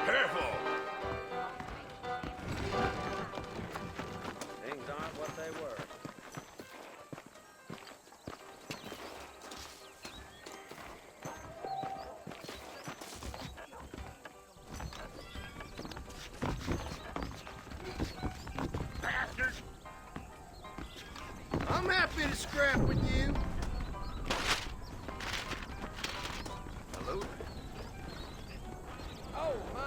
Careful. Things aren't what they were. Bastard! I'm happy to scrap with you. Hello? Oh, my.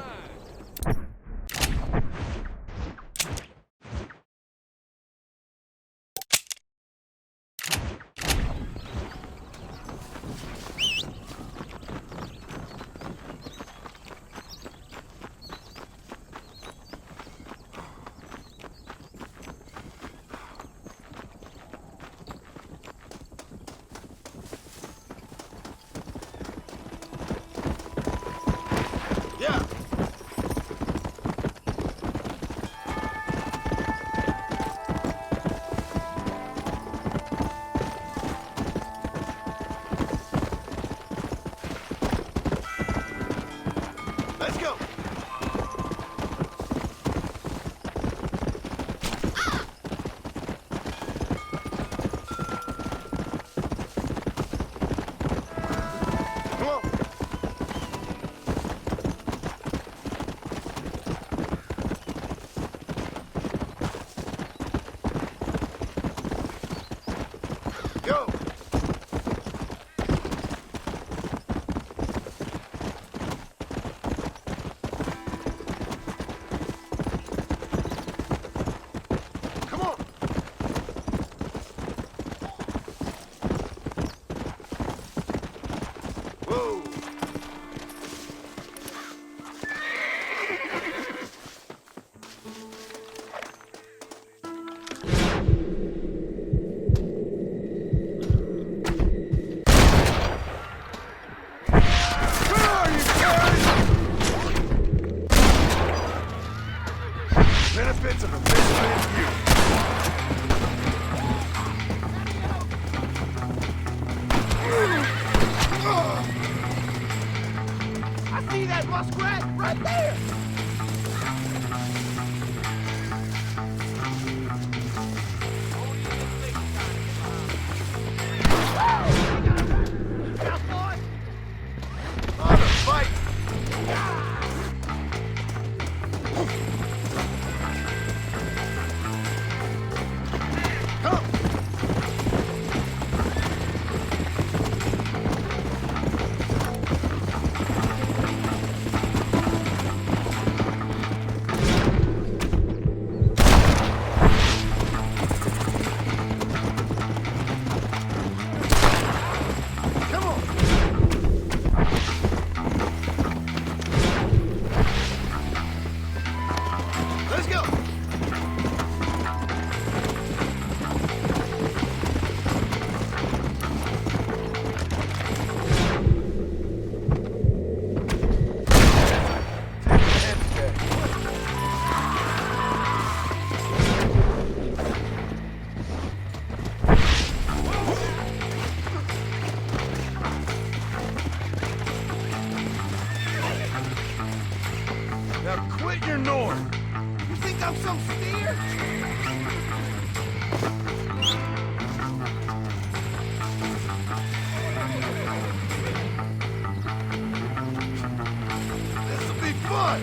This'll be fun.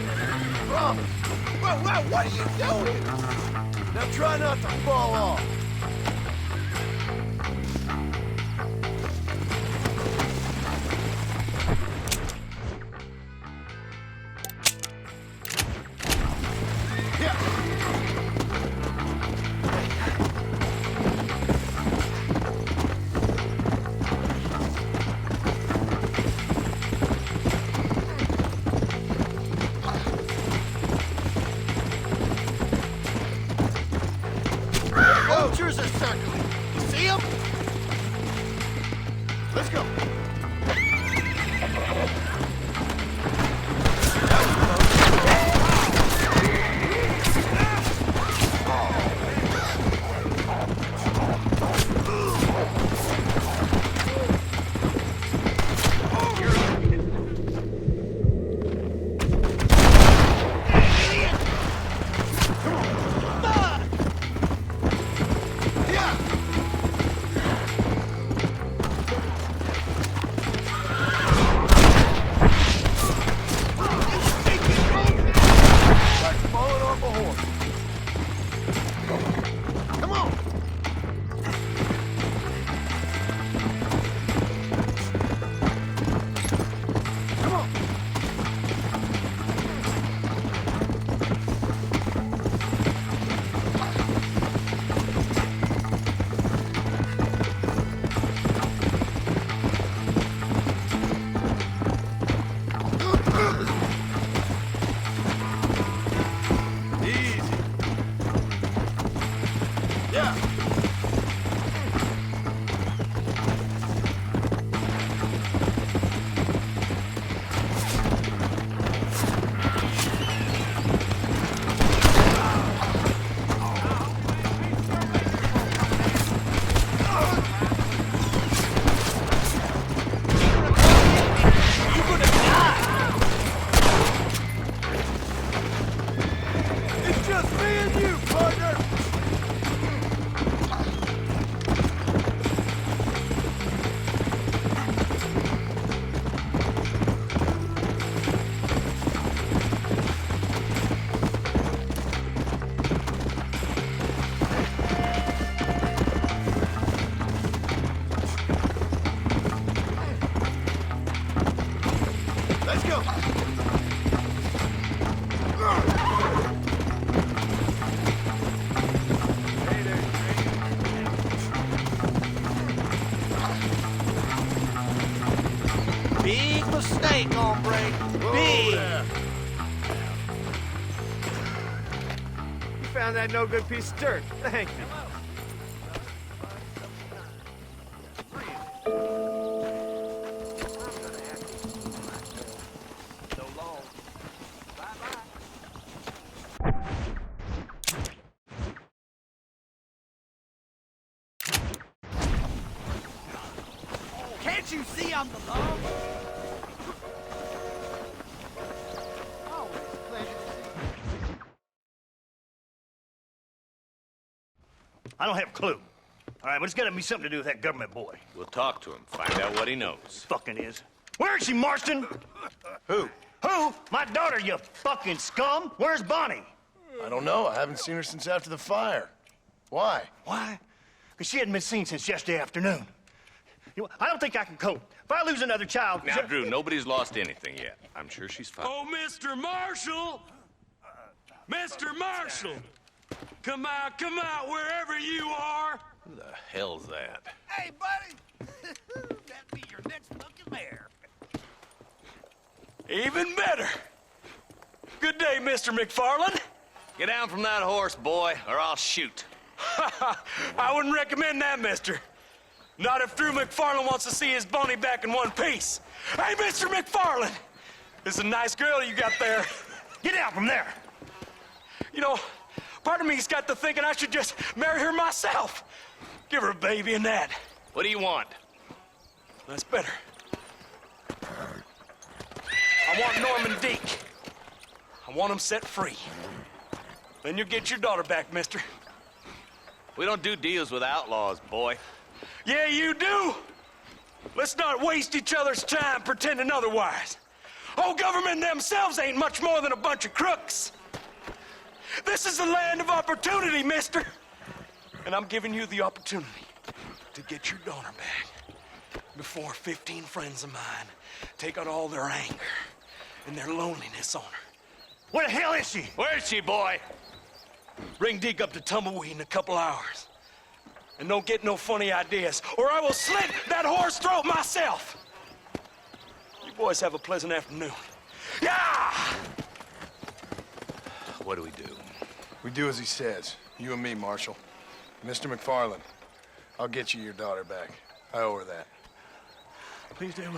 Promise. Whoa, what are you doing? Now try not to fall off. Vultures are circling. You see them? Let's go. Big mistake, hombre. Big. You found that no good piece of dirt. Thank you. Can't you see I'm the law? I don't have a clue. All right, but it's got to be something to do with that government boy. We'll talk to him, find out what he knows. Fucking is. Where is she, Marston? Who? Who? My daughter, you fucking scum. Where's Bonnie? I don't know. I haven't seen her since after the fire. Why? Why? Because she hadn't been seen since yesterday afternoon. You know, I don't think I can cope. If I lose another child... Now, Drew, nobody's lost anything yet. I'm sure she's fine. Oh, Mr. Marshall! Mr. Marshall! Come out, wherever you are! Who the hell's that? Hey, buddy! That'd be your next fucking mayor. Even better! Good day, Mr. McFarland. Get down from that horse, boy, or I'll shoot. I wouldn't recommend that, mister. Not if Drew McFarland wants to see his Bonnie back in one piece. Hey, Mr. McFarland! This is a nice girl you got there. Get out from there! You know, part of me's got to thinking I should just marry her myself. Give her a baby and that. What do you want? That's better. I want Norman Deke. I want him set free. Then you'll get your daughter back, mister. We don't do deals with outlaws, boy. Yeah, you do. Let's not waste each other's time pretending otherwise. Old government themselves ain't much more than a bunch of crooks. This is the land of opportunity, mister. And I'm giving you the opportunity to get your daughter back before 15 friends of mine take out all their anger and their loneliness on her. Where the hell is she? Where is she, boy? Bring Deke up to Tumbleweed in a couple hours. And don't get no funny ideas, or I will slit that horse throat myself. You boys have a pleasant afternoon. Yeah! What do we do? We do as he says. You and me, Marshal. Mr. McFarland, I'll get you your daughter back. I owe her that. Please do.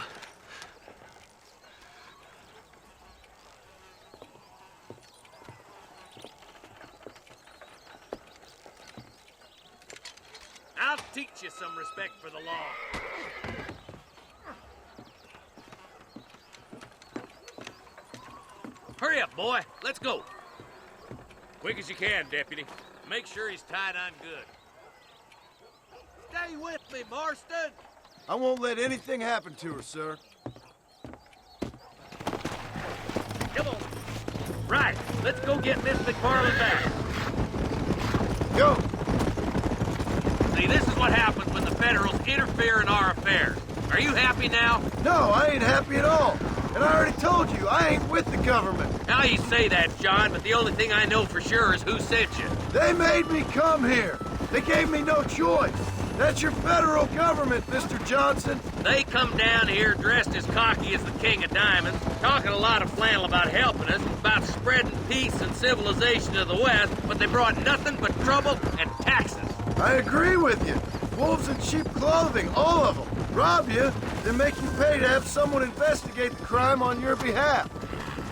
I'll teach you some respect for the law. Hurry up, boy. Let's go. Quick as you can, Deputy. Make sure he's tied on good. Stay with me, Marston. I won't let anything happen to her, sir. Come on. Right. Let's go get Miss McFarland back. Go. See, this is what happens when the Federals interfere in our affairs. Are you happy now? No, I ain't happy at all. And I already told you, I ain't with the government. Now you say that, John, but the only thing I know for sure is who sent you. They made me come here. They gave me no choice. That's your federal government, Mr. Johnson. They come down here dressed as cocky as the King of Diamonds, talking a lot of flannel about helping us, about spreading peace and civilization to the West, but they brought nothing but trouble and taxes. I agree with you. Wolves in cheap clothing, all of them. Rob you, then make you pay to have someone investigate the crime on your behalf.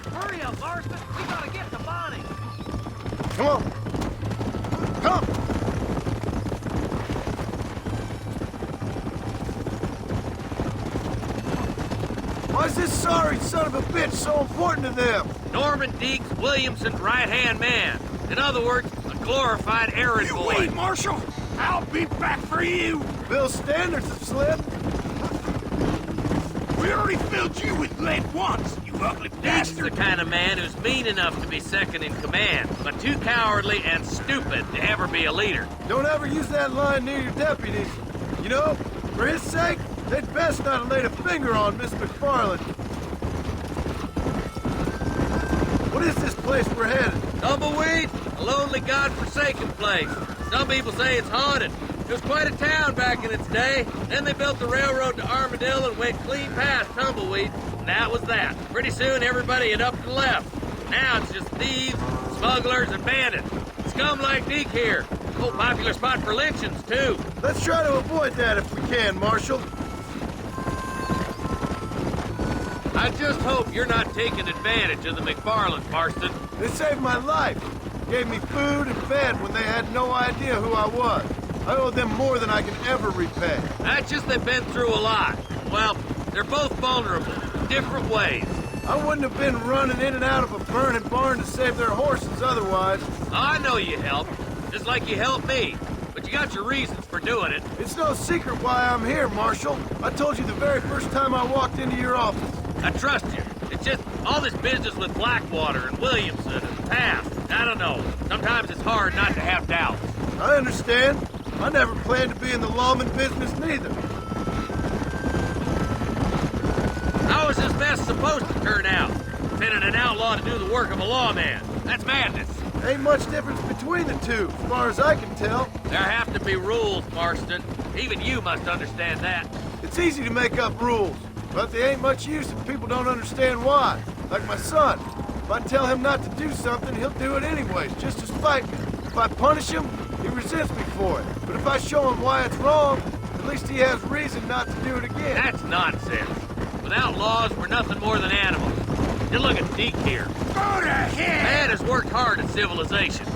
Hurry up, Marston. We gotta get to Bonnie. Come on. Come. Why is this sorry son of a bitch so important to them? Norman Deeks Williamson's right-hand man. In other words, a glorified errand boy. Wait, Marshal! I'll be back for you! Bill's standards have slipped. We already filled you with lead once, you ugly Deeks is the kind of man who's mean enough to be second in command, but too cowardly and stupid to ever be a leader. Don't ever use that line near your deputies. You know, for his sake, they'd best not have laid a finger on Miss McFarland. What is this place we're headed? Tumbleweed, a lonely, godforsaken place. Some people say it's haunted. It was quite a town back in its day. Then they built the railroad to Armadillo and went clean past Tumbleweed. And that was that. Pretty soon, everybody had up and left. Now it's just thieves, smugglers, and bandits. Scum like Deke here. Old popular spot for lynchings, too. Let's try to avoid that if we can, Marshal. I just hope you're not taking advantage of the McFarlands, Marston. They saved my life. Gave me food and fed when they had no idea who I was. I owe them more than I can ever repay. That's just they've been through a lot. Well, they're both vulnerable, in different ways. I wouldn't have been running in and out of a burning barn to save their horses otherwise. I know you helped, just like you helped me. But you got your reasons for doing it. It's no secret why I'm here, Marshal. I told you the very first time I walked into your office. I trust you. It's just all this business with Blackwater and Williamson and past. I don't know. Sometimes it's hard not to have doubts. I understand. I never planned to be in the lawman business neither. How is this mess supposed to turn out? Sending an outlaw to do the work of a lawman. That's madness. Ain't much difference between the two, as far as I can tell. There have to be rules, Marston. Even you must understand that. It's easy to make up rules, but they ain't much use if people don't understand why. Like my son. If I tell him not to do something, he'll do it anyways, just to spite me. If I punish him, he resents me for it. But if I show him why it's wrong, at least he has reason not to do it again. That's nonsense. Without laws, we're nothing more than animals. You look at Deke here. Go to hell! Man has worked hard at civilization.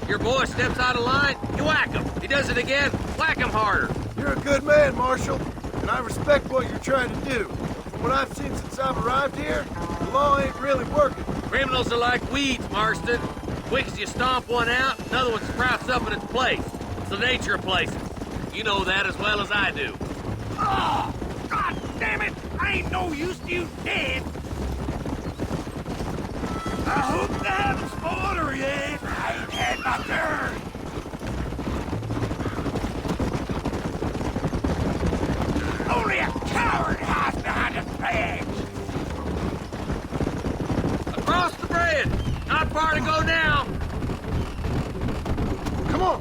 Your boy steps out of line, you whack him. He does it again, whack him harder. You're a good man, Marshal, and I respect what you're trying to do. From what I've seen since I've arrived here, the law ain't really working. Criminals are like weeds, Marston. Quick as you stomp one out, another one sprouts up in its place. It's the nature of places. You know that as well as I do. Oh, God damn it! I ain't no use to you dead. I hope they haven't spoiled her yet. I ain't had my turn. Only a coward hides behind his bags. Across the bridge. Not far to go now. Come on.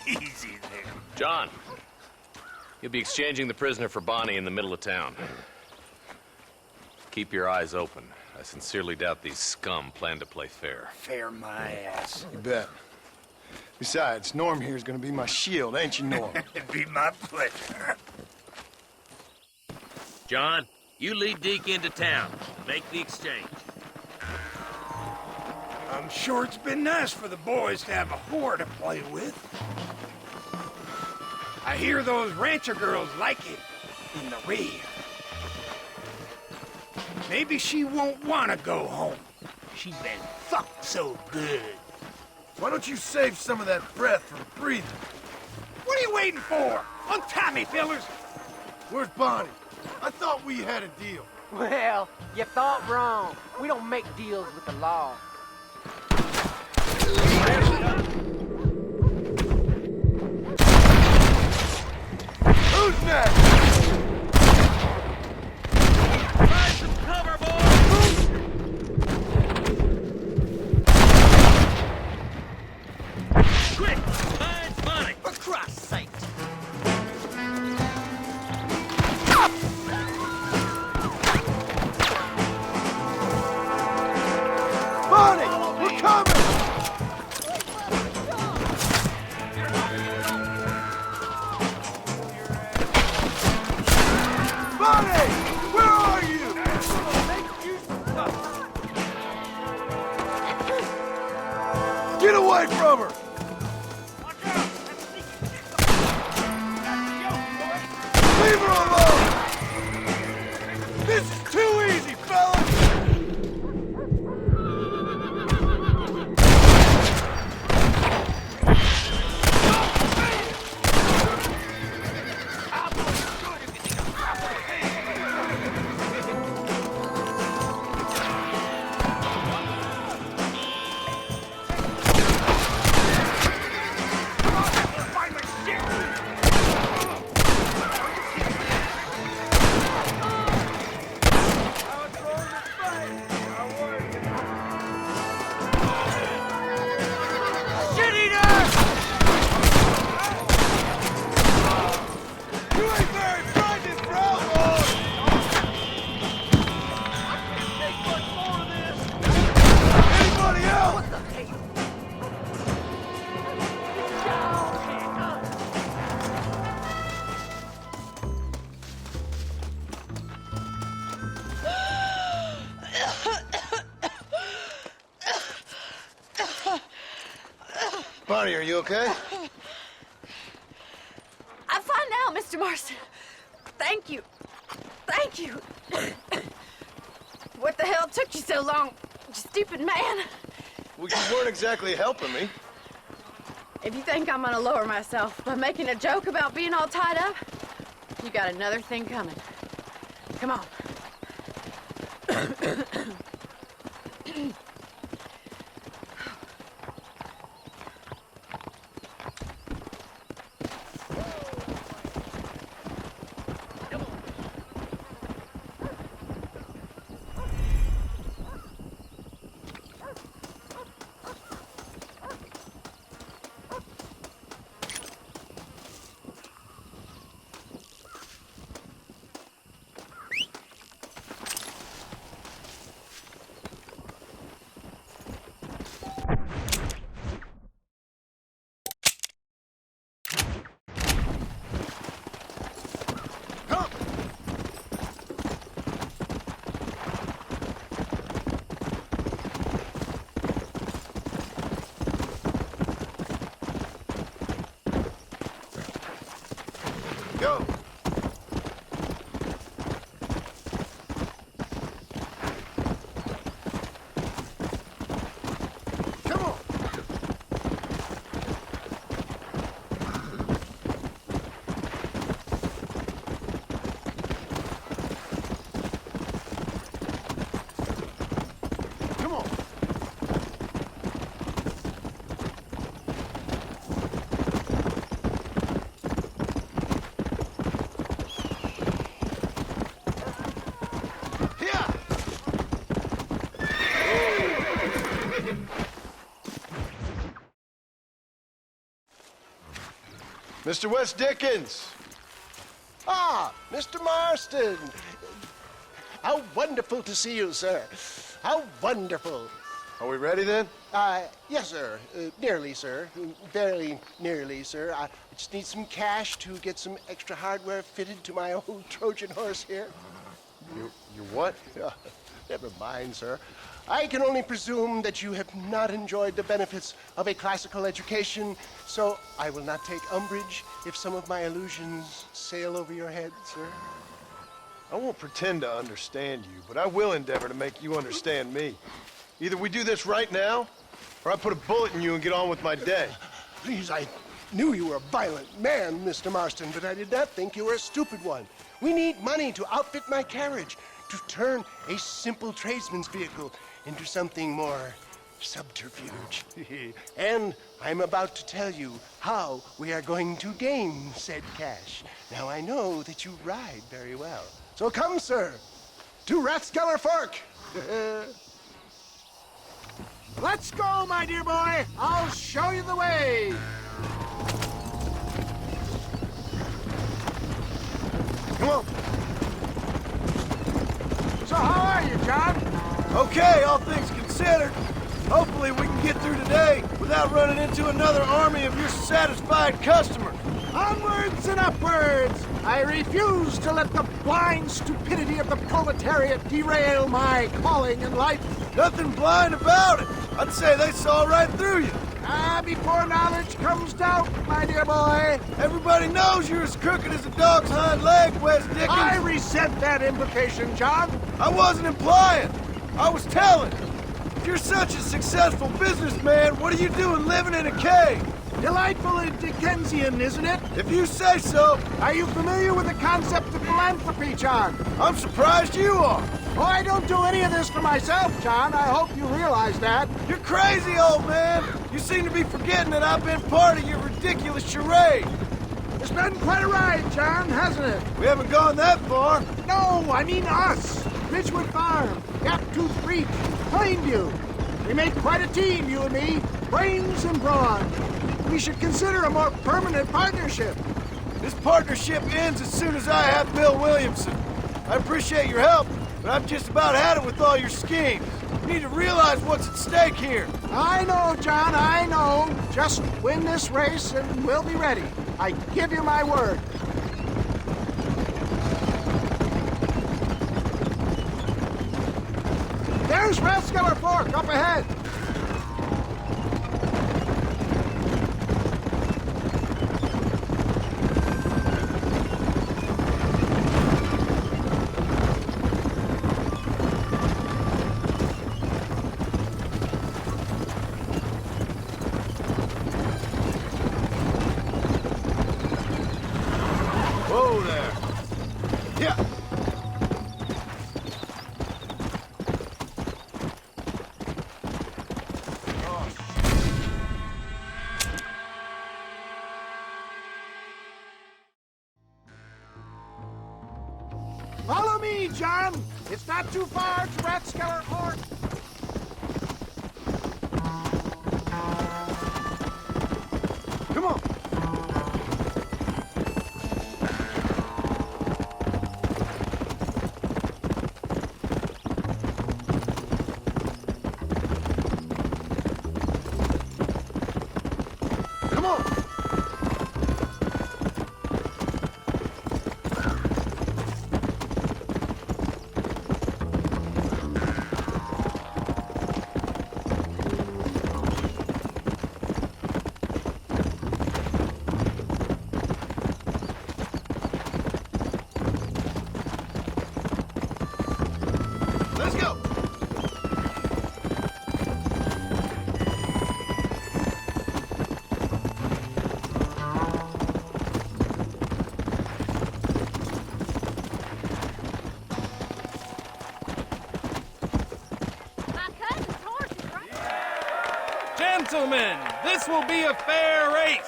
Easy there. John, you'll be exchanging the prisoner for Bonnie in the middle of town. Keep your eyes open. I sincerely doubt these scum plan to play fair. Fair my ass. You bet. Besides, Norm here is gonna be my shield, ain't you, Norm? It'd be my pleasure. John, you lead Deke into town. Make the exchange. I'm sure it's been nice for the boys to have a whore to play with. I hear those rancher girls like it in the rear. Maybe she won't want to go home. She's been fucked so good. Why don't you save some of that breath for breathing? What are you waiting for? Untie me, fellers. Where's Bonnie? I thought we had a deal. Well, you thought wrong. We don't make deals with the law. Who's next? Find some cover, boys! Quick! Find Bonnie! For Christ's sake! Bonnie! We're coming! Bonnie! Where are you? Get away from her! Leave her alone! This is too easy, fellas! Bonnie, are you okay? I'm fine now, Mr. Marston. Thank you. Thank you. What the hell took you so long, you stupid man? Well, you weren't exactly helping me. If you think I'm gonna lower myself by making a joke about being all tied up, you got another thing coming. Come on. Mr. West Dickens! Ah, Mr. Marston! How wonderful to see you, sir. How wonderful. Are we ready then? Yes, sir. Nearly, sir. Very nearly, sir. I just need some cash to get some extra hardware fitted to my old Trojan horse here. You what? Never mind, sir. I can only presume that you have not enjoyed the benefits of a classical education, so I will not take umbrage if some of my allusions sail over your head, sir. I won't pretend to understand you, but I will endeavor to make you understand me. Either we do this right now, or I put a bullet in you and get on with my day. Please, I knew you were a violent man, Mr. Marston, but I did not think you were a stupid one. We need money to outfit my carriage, to turn a simple tradesman's vehicle into something more subterfuge. And I'm about to tell you how we are going to gain said cash. Now, I know that you ride very well. So come, sir, to Rathskeller Fork. Let's go, my dear boy. I'll show you the way. Come on. So how are you, John? Okay, all things considered. Hopefully we can get through today without running into another army of your satisfied customers. Onwards and upwards! I refuse to let the blind stupidity of the proletariat derail my calling in life. Nothing blind about it. I'd say they saw right through you. Before knowledge comes doubt, my dear boy. Everybody knows you're as crooked as a dog's hind leg, West Dickens. I resent that implication, John. I wasn't implying. I was telling. If you're such a successful businessman, what are you doing living in a cave? Delightful and Dickensian, isn't it? If you say so. Are you familiar with the concept of philanthropy, John? I'm surprised you are. Oh, I don't do any of this for myself, John. I hope you realize that. You're crazy, old man. You seem to be forgetting that I've been part of your ridiculous charade. It's been quite a ride, John, hasn't it? We haven't gone that far. No, I mean us. Ridgewood Farm, Gaptooth Reach, Plainview. We make quite a team, you and me. Brains and brawn. We should consider a more permanent partnership. This partnership ends as soon as I have Bill Williamson. I appreciate your help, but I've just about had it with all your schemes. You need to realize what's at stake here. I know, John, I know. Just win this race and we'll be ready. I give you my word. There's Rathskeller Fork up ahead. Whoa there. Yeah. Follow me, John. It's not too far to Rathskeller Fork. Come on. Come on. Let's go. My cousin's horse is right. Gentlemen, this will be a fair race.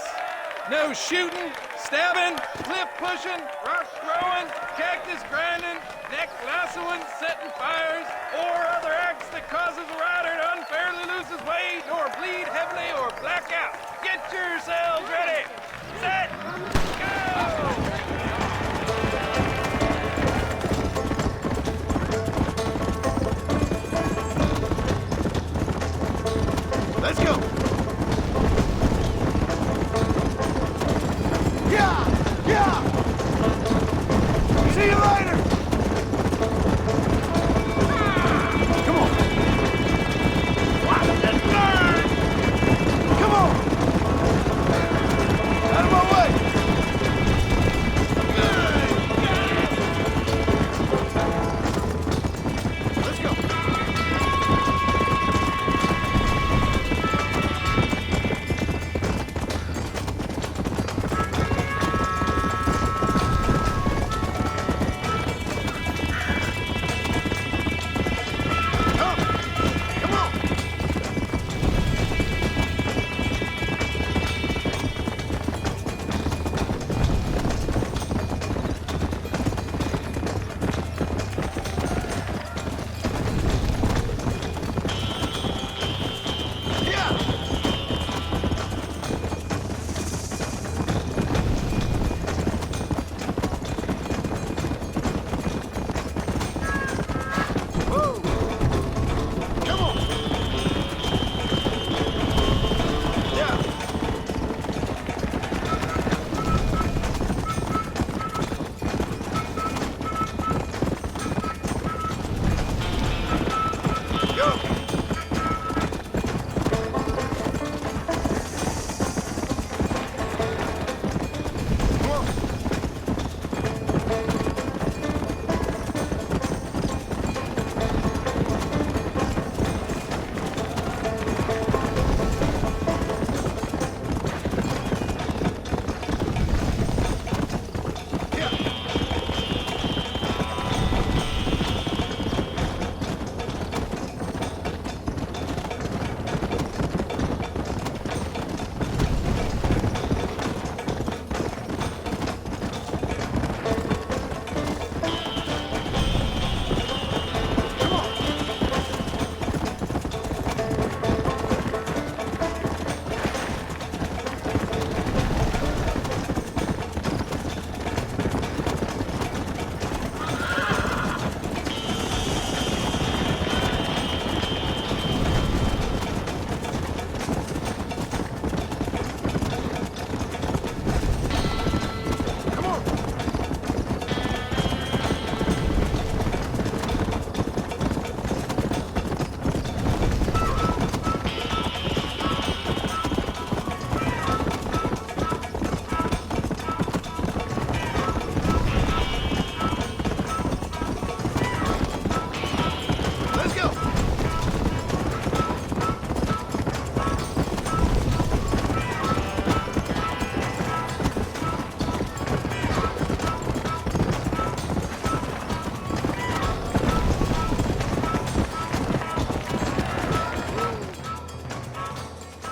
No shooting, stabbing, cliff pushing, rock throwing, cactus grinding, neck lassoing, setting fires, or other acts that causes a rider to unfairly lose his weight or bleed heavily or black out. Get yourselves ready. Set. Let's go. Yeah! Yeah! See you later! Come on! Watch it burn! Come on! Out of my way! Let's go!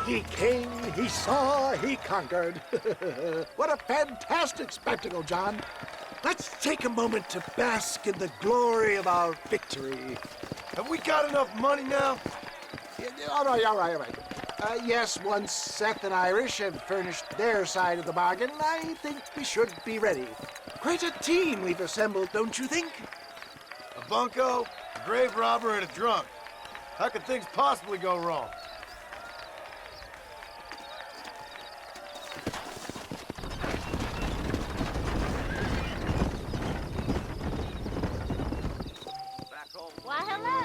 He came, he saw, he conquered. What a fantastic spectacle, John. Let's take a moment to bask in the glory of our victory. Have we got enough money now? All right. Yes, once Seth and Irish have furnished their side of the bargain, I think we should be ready. Quite a team we've assembled, don't you think? A bunco, a grave robber, and a drunk. How could things possibly go wrong? Why, hello.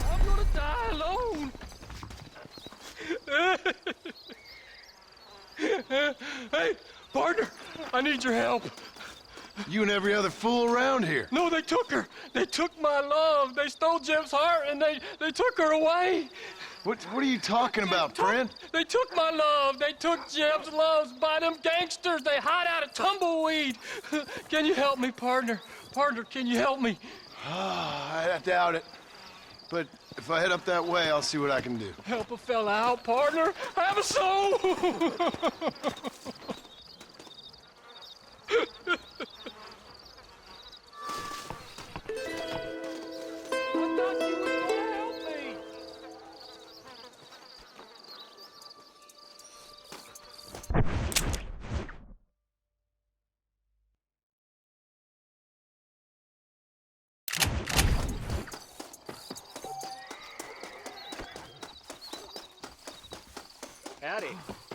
I'm gonna die alone. Hey, partner, I need your help. You and every other fool around here. No, they took her. They took my love. They stole Jim's heart, and they took her away. What are you talking about, friend? They took my love. They took Jim's loves by them gangsters. They hide out of tumbleweed. Can you help me, partner? Partner, can you help me? I doubt it. But if I head up that way, I'll see what I can do. Help a fella out, partner. Have a soul. Howdy.